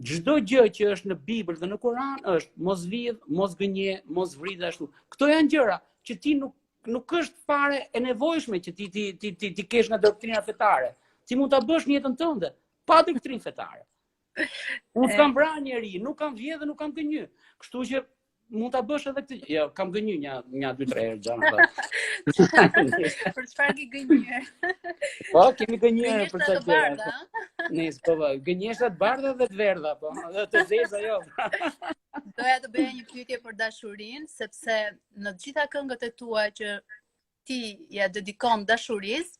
Çdo gjë që është në Bibël dhe në Kur'an është mos vidh, mos gënje, mos vrit ashtu. Këto janë gjëra që ti nuk është fare e nevojshme që ti kesh nga doktrina fetare. Ti mund ta bësh në jetën tënde pa doktrinë fetare. Unë s'kam vrarë njeri, nuk kam vjedhë, nuk kam gënjy. Kështu që mund ta bësh edhe këtë. Jo, kam gënjy një 2-3 herë gjana. Për çfarë ke gënjyer? Po, kemi gënjyer për çfarë gjëra. Nis, po, gënjeshtra të bardha dhe të verdha, po, dhe të zeza jo. Doja të bëja një pyetje për dashurinë, sepse në të gjitha këngët e tua që ti ja dedikon dashurisë,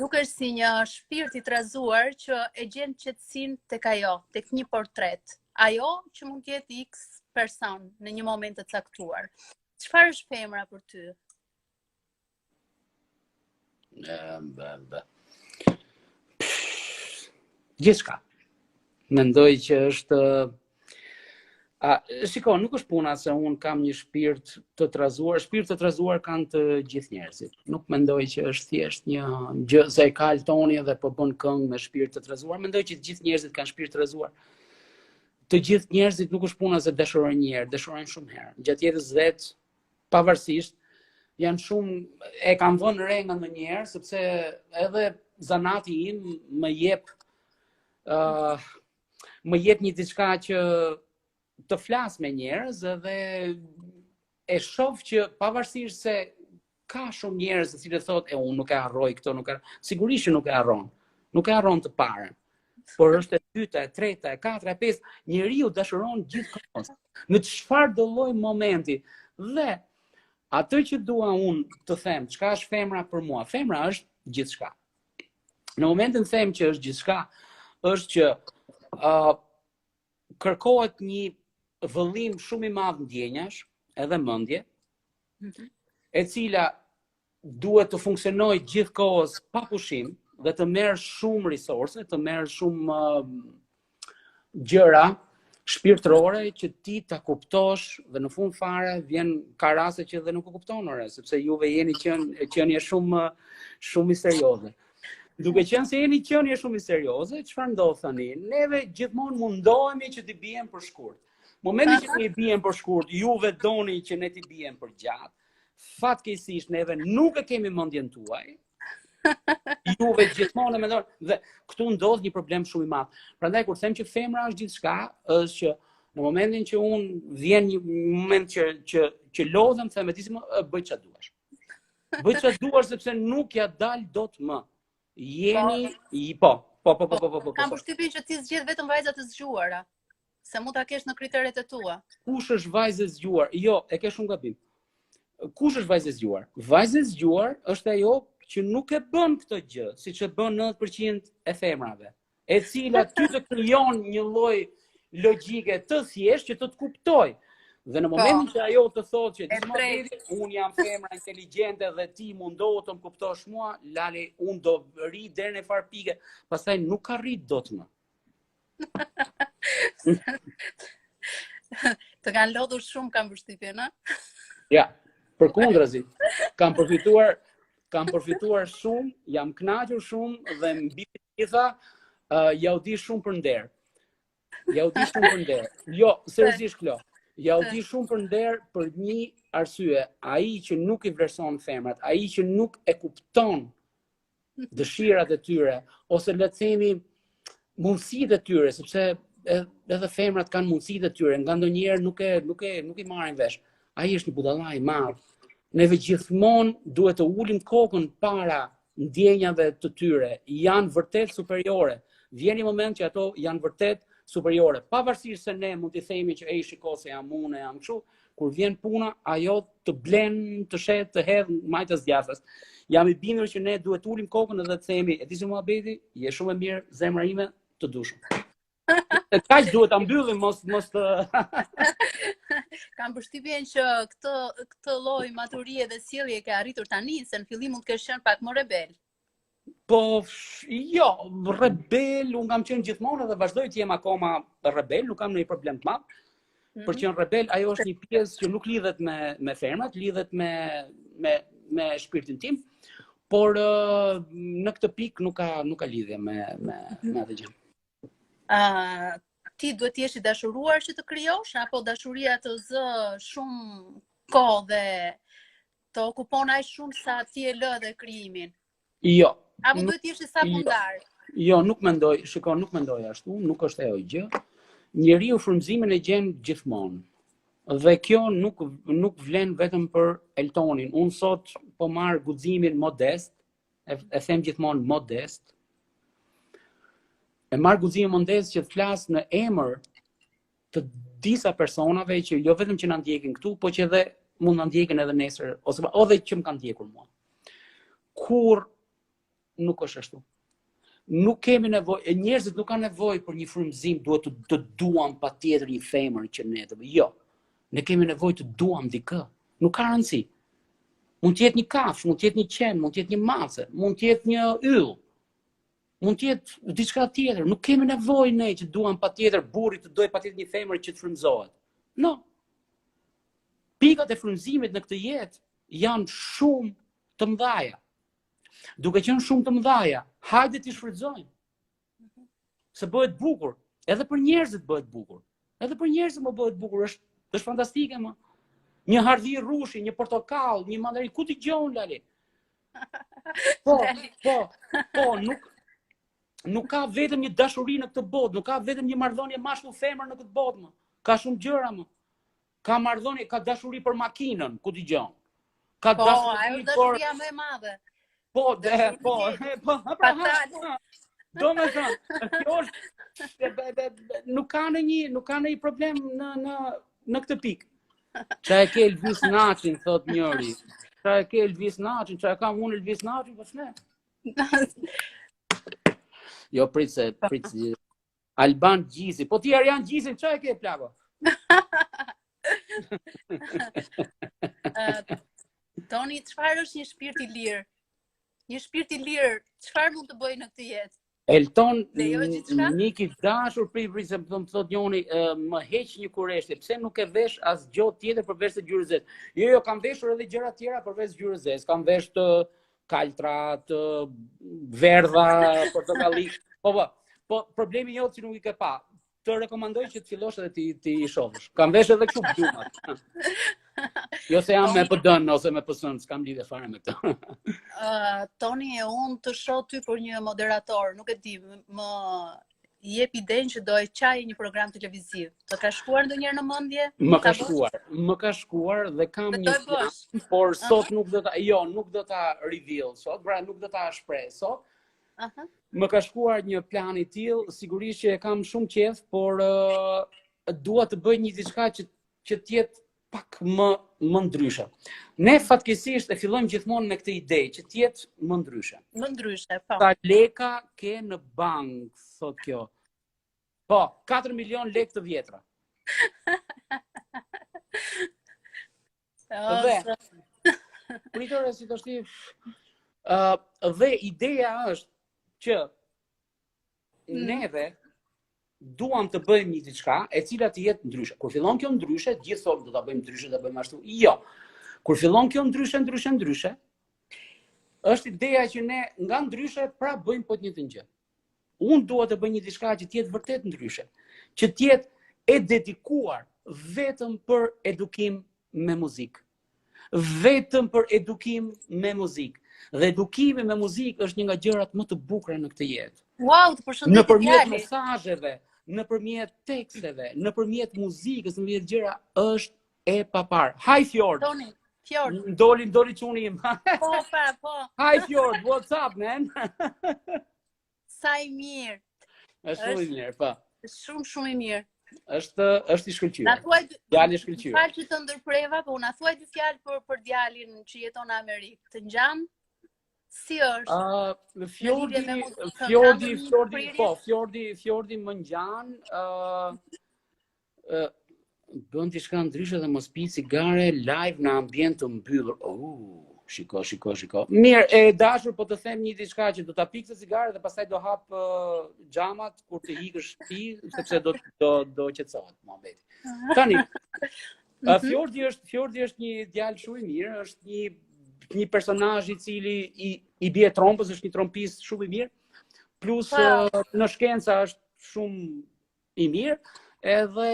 dukesh si një shpirt i trazuar që e gjen qetësinë tek ajo, tek një portret. Ajo që mund të jetë X person në një moment të caktuar. Çfarë është femra për ty? Gjithçka. Mendoj që është shiko, nuk është puna se unë kam një shpirt të trazuar. Shpirt të trazuar kanë të gjithë njerëzit. Nuk mendoj që është thjesht një gjë se e ka Altoni dhe po bën këngë me shpirt të trazuar. Mendoj që të gjithë njerëzit kanë shpirt të trazuar. Të gjithë njerëzit nuk është puna se dashurojnë një herë, dashurojnë shumë herë. Gjatë jetës vet, pavarësisht, janë shumë e kanë vënë re nga ndonjëherë, sepse edhe zanati im më jep një diçka që të flas me njerëz edhe e shoh që pavarësisht se ka shumë njerëz të cilët thotë unë nuk e harroj këto, sigurisht që nuk e harron. Nuk e harron të parën. por është e dyta, e treta, e katra, e pestë, njeriu dashuron gjithkohës. Në çfarë do lloj momenti. Dhe atë që dua unë të them, çka është femra për mua? Femra është gjithçka. Në momentin them që është gjithçka, është që kërkohet një vëllim shumë i madh ndjenjash, edhe mendje, e cila duhet të funksionojë gjithkohës pa pushim dhe të merr shumë resurse, të merr shumë gjëra shpirtërore që ti ta kuptosh dhe në fund fare ka raste që dhe nuk e kupton ore, sepse juve jeni qenie shumë misterioze. Duke qenë se jeni qenie shumë misterioze, çfarë ndodh tani? Neve gjithmonë mundohemi që t'i bien për shkurt. Momentin që ne i bien për shkurt, juve doni që ne t'i bien për gjatë. Fatkeqësisht neve nuk e kemi mendjen tuaj. Juve gjithmonë e mendoni dhe këtu ndodh një problem shumë i madh. Prandaj kur them që femra është gjithçka, është që në momentin që vjen një moment që lodhem, them ti bëj çfarë duash. Bëj çfarë duash sepse nuk ja dal dot më. Po. Kam përshtypjen që ti zgjedh vetëm vajza të zgjuara, se mund ta kesh në kriteret e tua. Kush është vajzë e zgjuar? Jo, e ke shumë gabim. Kush është vajzë e zgjuar? Vajzë e zgjuar është ajo që nuk e bën këtë gjë, siç e bën 90% e femrave, e cila ty të krijon një lloj logjike të thjeshtë që të kuptoj. Dhe në momentin që ajo të thotë që unë jam femra inteligjente dhe ti mundohu të më kuptosh mua, lali unë do rri deri në far pike, pastaj nuk arrit dot më. Të kanë lodhur shumë kam përshtypjen, ë? Ja, përkundrazi. Kam përfituar shumë, jam kënaqur shumë dhe mbi të gjitha ja u di shumë për nder. Jo, seriozisht Klo. Ja u di shumë për nder për një arsye, ai që nuk i vlerëson femrat, ai që nuk e kupton dëshirat e tyre, ose le të themi mundësitë e tyre, sepse edhe femrat kanë mundësitë e tyre, nga ndonjëherë nuk i marrin vesh. Ai është një budallaj i madh. Neve gjithmonë duhet të ulim kokën para ndjenjave të tyre, janë vërtet superiore. Vjen një moment që ato janë vërtet superiore, pavarësisht se ne mund t'i themi që shiko se jam unë, jam kështu, kur vjen puna, ajo të blen, të shet, të hedh majtës djathtas. Jam i bindur që ne duhet ulim kokën edhe të themi, e di se muhabeti, je shumë e mirë, zemra ime, të dushëm. Kaq duhet ta mbyllim, mos të Kam përshtypjen që këtë lloj maturie dhe sjellje ke arritur tani, se në fillim mund të kesh qenë pak më rebel. Po, jo, rebel, unë kam qenë gjithmonë dhe vazhdoj të jem akoma rebel, nuk kam ndonjë problem të madh. Për qenë rebel, ajo është një pjesë që nuk lidhet me femrat, lidhet me shpirtin tim, por në këtë pikë nuk ka lidhje me atë gjë. Ti duhet të jesh i dashuruar që të krijosh, apo dashuria të zë shumë kohë dhe të okupon aq shumë sa ti e lë dhe krijimin? Jo. Apo duhet të jesh i sapundar? Jo, nuk mendoj ashtu, nuk është ajo gjë. Njeriu frymëzimin e gjen gjithmonë. Dhe kjo nuk vlen vetëm për Eltonin. Unë sot po marr guximin modest, e them gjithmonë modest. E marr guximin modest që të flas në emër të disa personave që jo vetëm që na ndjekin këtu, po që edhe mund na ndjekin edhe nesër ose edhe që më kanë ndjekur mua. Kur nuk është ashtu. Nuk kemi nevojë, njerëzit nuk kanë nevojë për një frymëzim, duhet të duam patjetër një femër që ne të. Jo. Ne kemi nevojë të duam dikë. Nuk ka rëndësi. Mund të jetë një kafshë, mund të jetë një qen, mund të jetë një mace, mund të jetë një yll. Mund të jetë diçka tjetër. Nuk kemi nevojë ne që duam patjetër burri të dojë patjetër një femër që të frymëzohet. No. Pikat e frymëzimit në këtë jetë janë shumë të mëdha. Duke qenë shumë të mëdha, hajde t'i shfrytëzojmë. Se bëhet bukur, edhe për njerëzit bëhet bukur. Edhe për njerëzit më bëhet bukur, është fantastike më. Një hardhi rrushi, një portokall, një mandarinë, ku t'i gjon lali? Po, nuk ka vetëm një dashuri në këtë botë, nuk ka vetëm një marrëdhënie mashkull-femër në këtë botë më. Ka shumë gjëra më. Ka marrëdhënie, ka dashuri për makinën, ku t'i gjon. Ka dashuri për dashuria më e madhe. Do me thënë, kjo është, nuk ka në një problem në këtë pikë. Qa e ke Elvis Naçin, thot njëri. Qa e ke Elvis Naçin, qa e kam unë Elvis Naçin, po shne. Jo, prit, Alban Gjisi. Po ti Arjan Gjisin, qa e ke plako? Toni, çfarë është një shpirt i lirë? Një shpirt i lirë, çfarë mund të bëjë në këtë jetë? Elton, Lejoj gjithçka? Miki dashur, pri se më thot njoni, më heq një kureshte, pse nuk e vesh as gjë tjetër përveç të gjyrë zezë? Jo, kam veshur edhe gjëra tjera përveç gjyrë zezë, kam vesh të kaltra, të verdha, portokalli. Po problemi jote që nuk i ke pa. Të rekomandoj që të fillosh edhe ti i shohësh. Kam vesh edhe kështu gjumat. Jo se jam me pëdën ose me pësën, s'kam lidhje fare me këtë. Toni, unë të shoh ty për një moderator, nuk e di, më jep idenë që do e qaj një program televiziv. Të ka shkuar ndonjëherë në mendje? Më ka shkuar dhe kam një plan, por sot nuk do ta reveal sot, pra nuk do ta shpreh sot. Më ka shkuar një plan i tillë, sigurisht që e kam shumë qejf, por dua të bëj një diçka që të jetë pak më ndryshe. Ne fatkeqësisht e fillojmë gjithmonë me këtë ide që të jetë më ndryshe. Më ndryshe, po. Sa leka ke në bank, thot kjo. Po, 4 milion lekë të vjetra. Pritore, si të shti, dhe ideja është që neve duam të bëjmë një diçka e cila të jetë ndryshe. Kur fillon kjo ndryshe, gjithë thonë do ta bëjmë ndryshe, do ta bëjmë ashtu. Jo. Kur fillon kjo ndryshe, është ideja që ne nga ndryshe pra bëjmë po të njëjtën gjë. Unë dua të bëj një diçka që të jetë vërtet ndryshe, që të jetë e dedikuar vetëm për edukim me muzikë. Vetëm për edukim me muzikë. Dhe edukimi me muzikë është një nga gjërat më të bukura në këtë jetë. Wow, të përshëndetë nëpërmjet mesazheve, nëpërmjet teksteve, nëpërmjet muzikës, nëpërmjet gjëra është e papar. Hi Fjord. Toni, Fjord. Doli çuni im. Po. Hi Fjord, what's up, man? Sa i mirë. Është shumë i mirë, po. Shumë i mirë. Është i shkëlqyer. Djali i shkëlqyer. Fal që të ndërpreva, po na thuaj dy fjalë për djalin që jeton në Amerikë. Të ngjan? Si është? Fjordi më ngjan, bën diçka ndryshe dhe mos pi cigare live në ambient të mbyllur. Shiko. Mirë, e dashur, po të them një diçka që do ta pikse cigare dhe pastaj do hap xhamat kur të ikësh shtëpi, sepse do qetësohet muhabeti. Tani, Fjordi është një djalë shumë i mirë, është një personazh i cili i bie trompës, është një trompist shumë i mirë, plus në shkenca është shumë i mirë, edhe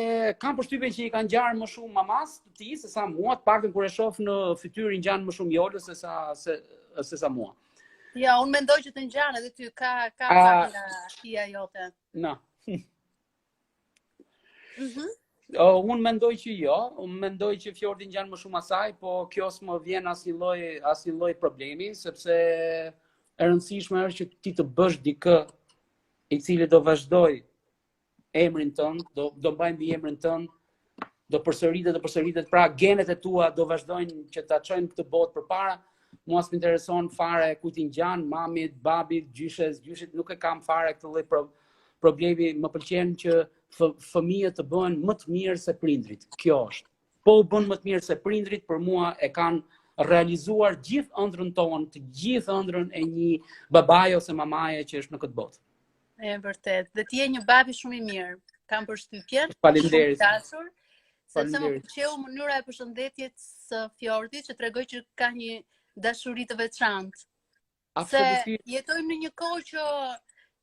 kam përshtypjen që i kanë ngjarë më shumë mamas të tij se sa mua, të paktën kur e shoh në fytyrë i ngjan më shumë Jolës se sa mua. Ja, unë mendoj që të ngjan edhe ty ka nga tia jote. No. Unë mendoj që jo, unë mendoj që Fjordi ngjan më shumë asaj, po kjo s'më vjen asnjë lloj problemi, sepse e rëndësishme është që ti të bësh dikë i cili do vazhdoj emrin tënd, do mbaj mbi emrin tënd, do përsëritet, pra genet e tua do vazhdojnë që ta çojnë këtë botë përpara. Mua s'më intereson fare kujt i ngjan, mamit, babit, gjyshit, nuk e kam fare këtë lloj problemi. Më pëlqen që fëmijët të bëhen më të mirë se prindrit. Kjo është. Po u bën më të mirë se prindrit, për mua e kanë realizuar gjithë ëndrrën tonë, të gjithë ëndrrën e një babaje ose mamaje që është në këtë botë. E vërtet. Dhe ti je një babi shumë i mirë. Kam përshtypjen. Faleminderit. Sepse më pëlqeu mënyra e përshëndetjes së Fjordit, që tregoi që ka një dashuri të veçantë. Se jetojmë në një kohë që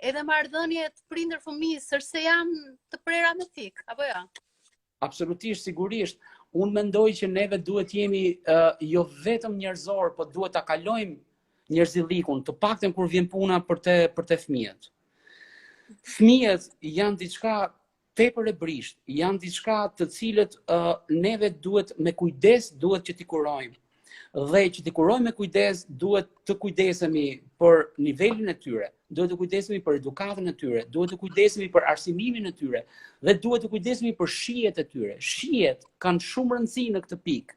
edhe marrëdhëniet prindër-fëmijë sërse janë të prera me fik, apo jo? Absolutisht, sigurisht. Unë mendoj që neve duhet jemi jo vetëm njerëzor, po duhet ta kalojmë njerëzillikun, të paktën kur vjen puna për te fëmijët. Fëmijët janë diçka tepër e brisht, janë diçka të cilët neve duhet me kujdes duhet që t'i kurojmë. Dhe që t'i kurojmë me kujdes, duhet të kujdesemi për nivelin e tyre, duhet të kujdesemi për edukatën e tyre, duhet të kujdesemi për arsimimin e tyre, dhe duhet të kujdesemi për shijet e tyre. Shijet kanë shumë rëndësi në këtë pikë.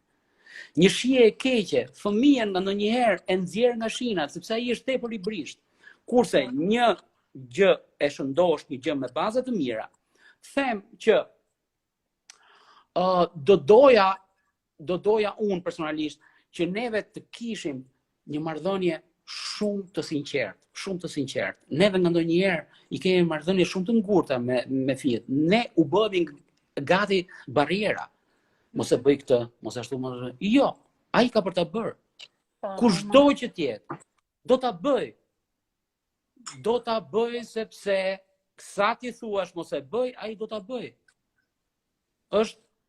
Një shije e keqe, fëmijën nga ndonjëherë e nxjerr nga shinat, sepse ai është tepër i brisht. Kurse një gjë e shëndosh, një gjë me baza të mira, them që do doja unë personalisht që neve të kishim një marrëdhënie shumë të sinqertë. Neve nga ndonjëherë i kemi marrëdhënie shumë të ngurta me fëmijët. Ne u bëmi gati barriera. Mos e bëj këtë, mos ashtu, jo, ai ka për ta bërë. Kushdo që tjetë, do ta bëj. Do ta bëj sepse sa ti thuash mos e bëj, ai do ta bëj.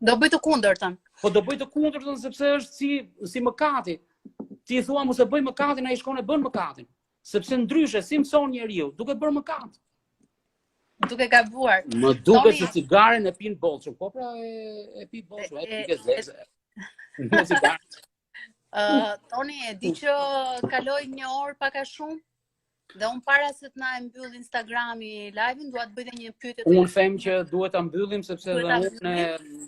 Do bëj të kundërtën. Po do bëj të kundërtën sepse është si mëkati. Ti thua mos e bëj mëkatin, ai shkon e bën mëkatin. Sepse ndryshe si mëson njeriu duke bërë mëkat. Duke gabuar. Më duket se cigaren e pin bollshëm. Po pra e pi bollshëm, e pi zezë. Në cigare. Toni, e di që kaloi një orë pak a shumë. Dhe unë para se të na e mbyll Instagrami live-in, dua të bëj një pyetje. Unë them që duhet ta mbyllim sepse unë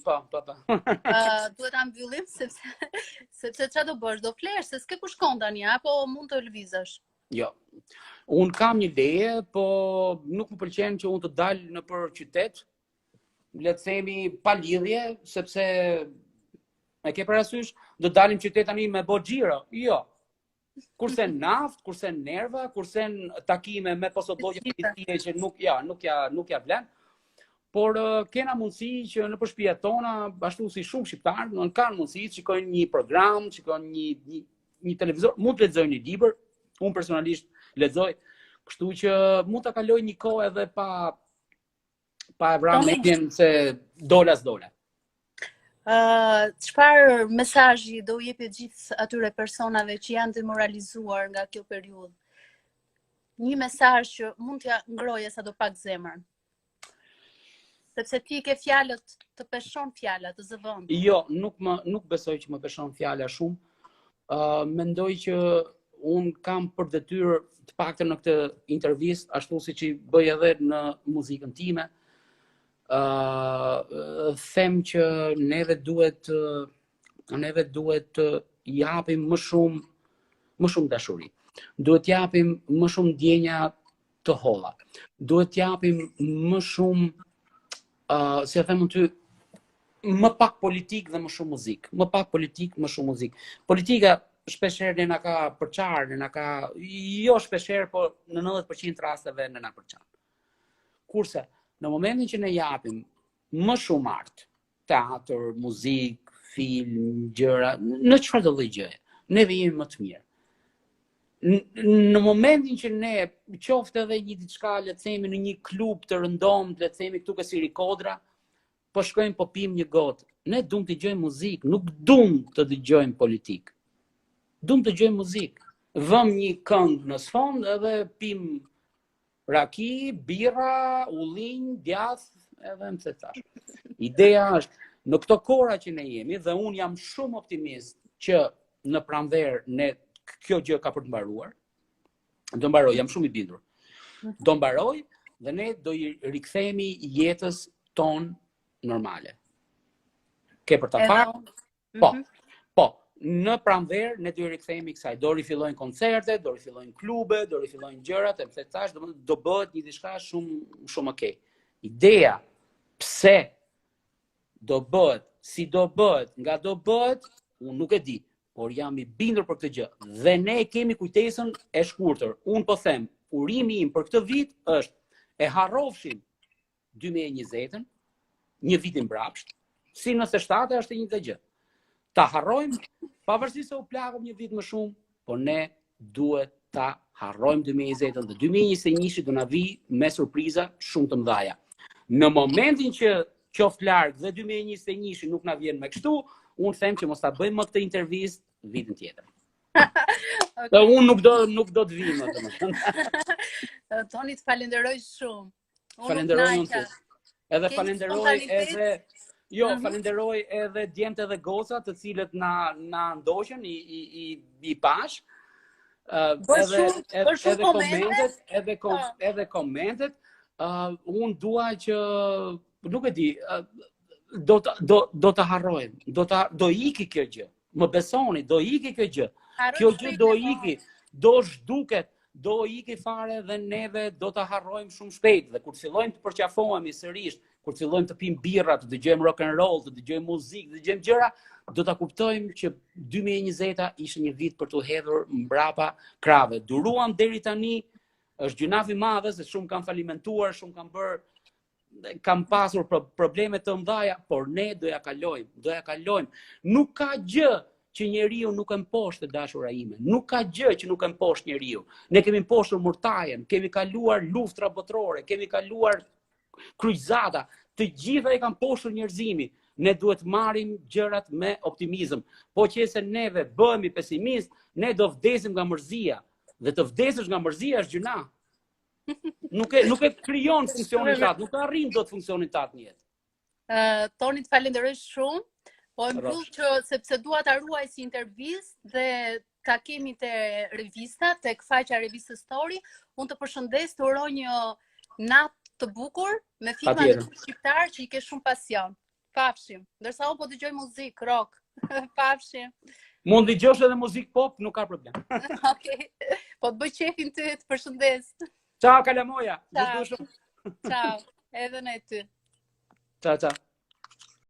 po. Duhet ta mbyllim sepse çfarë do bësh? Do flesh se s'ke ku shkon tani, apo mund të lëvizësh? Jo. Unë kam një ideje, po nuk më pëlqen që unë të dal në për qytet, le të themi pa lidhje, sepse e ke parasysh, do dalim qytet tani me bë xhiro. Jo. Kurse naft, kurse nerva, kurse takime me posodogje politike që nuk ja vlen. Por kena mundësi që në shtëpia tona, ashtu si shumë shqiptarë, nuk kanë mundësi të shikojnë një program, shikojnë një televizor, mund të lexojnë një libër. Unë personalisht lexoj, kështu që mund ta kaloj një kohë edhe pa vrarë mendjen se dola. Çfarë mesazhi do jepi gjithë atyre personave që janë demoralizuar nga kjo periudhë? Një mesazh që mund t'ja ngroje sadopak zemrën. Sepse ti ke fjalët, të peshon fjalët, të zëvendë. Jo, nuk besoj që më peshon fjala shumë. Mendoj që unë kam për detyrë të paktën në këtë intervistë, ashtu siç i bëj edhe në muzikën time. Them që neve duhet të japim më shumë dashuri. Duhet të japim më shumë ndjenja të holla. Duhet të japim më shumë, si e them ty, më pak politik dhe më shumë muzikë. Më pak politik, më shumë muzikë. Politika shpeshherë ne na ka përçarë, jo shpeshherë, po në 90% rasteve ne na përçan. Kurse në momentin që ne japim më shumë art, teatr, muzikë, film, gjëra, në çfarë do lloj gjëje, neve jemi më të mirë. Në momentin që ne qoftë edhe një diçka, le të themi në një klub të rëndomt, le të themi këtu ke Sirikodra, po shkojmë po pim një gotë. Ne duam të dëgjojmë muzikë, nuk duam të dëgjojmë politikë. Duam të dëgjojmë muzikë. Vëm një këngë në sfond edhe pim raki, birra, ullinj, djath, edhe më të thash. Ideja është, në këto kohra që ne jemi, dhe unë jam shumë optimist që në pranverë kjo gjë ka për të mbaruar. Do mbaroj, jam shumë i bindur. Do mbaroj dhe ne do i rikthehemi jetës tonë normale. Ke për ta parë? Po. Në pranverë ne do i rikthehemi kësaj. Do rifillojnë koncerte, do rifillojnë klube, do rifillojnë gjërat, e thash, do bëhet një diçka shumë okay. Ideja pse do bëhet, si do bëhet, nga do bëhet, unë nuk e di, por jam i bindur për këtë gjë. Dhe ne kemi kujtesën e shkurtër. Unë po them, urimi im për këtë vit është e harrofshim 2020-ën, një vit i mbrapsht, si nëse 7 është e njëjta gjë. Ta harrojmë, pavarësisht se u plagëm një vit më shumë, po ne duhet ta harrojmë 2020-ën dhe 2021 do na vi me surpriza shumë të mëdha. Në momentin që qoftë larg dhe 2021 nuk na vjen me kështu, unë them që mos ta bëjmë më këtë intervistë vitin tjetër. Okay. Dhe unë nuk do të vi më domethënë. Toni, të falenderoj shumë. Falenderoj unë. Edhe falenderoj Jo, falenderoj edhe djemtë edhe gocat të cilët na ndoqën i pash. Edhe komentet, unë dua që nuk e di, do të harrojmë, do iki kjo gjë. Më besoni, do iki kjo gjë. Kjo gjë do iki, do zhduket, do iki fare dhe neve do të harrojmë shumë shpejt. Dhe kur fillojmë të përqafohemi sërish, kur fillojmë të pim birra, të dëgjojmë rock and roll, të dëgjojmë muzikë, të dëgjojmë gjëra, do ta kuptojmë që 2020 ishte një vit për të hedhur mbrapa krave. Duruam deri tani, është gjunafi madhe se shumë kanë falimentuar, shumë kanë bërë, kam pasur probleme të mëdha, por ne do ja kalojmë. Nuk ka gjë që njeriu nuk e mposhtë të dashura ime. Nuk ka gjë që nuk e mposhtë njeriu. Ne kemi mposhtur murtajen, kemi kaluar luftra botërore, kemi kaluar kryqëzata, të gjitha e kanë mposhtur njerëzimi. Ne duhet marrim gjërat me optimizëm. Po qëse neve bëhemi pesimist, ne do vdesim nga mërzia. Dhe të vdesësh nga mërzia është gjuna. Nuk e krijon funksionin tat, nuk arrin dot funksionin tat në jetë. Toni, të falenderoj shumë. Po e mbyll që sepse dua ta ruaj si intervistë dhe ta kemi te revista, tek faqja Revistës Story. Unë të përshëndes, të uroj një natë të bukur me filma të shqiptar që i ke shumë pasion. Pafshim. Ndërsa unë po dëgjoj muzikë, rock. Pafshim. Mund dëgjosh edhe muzikë pop, nuk ka problem. Okej. Po të bëj qefin ty, të përshëndes. Ciao Kalamoja. Ciao. Ciao. Edhe ne ty. Ciao, ciao.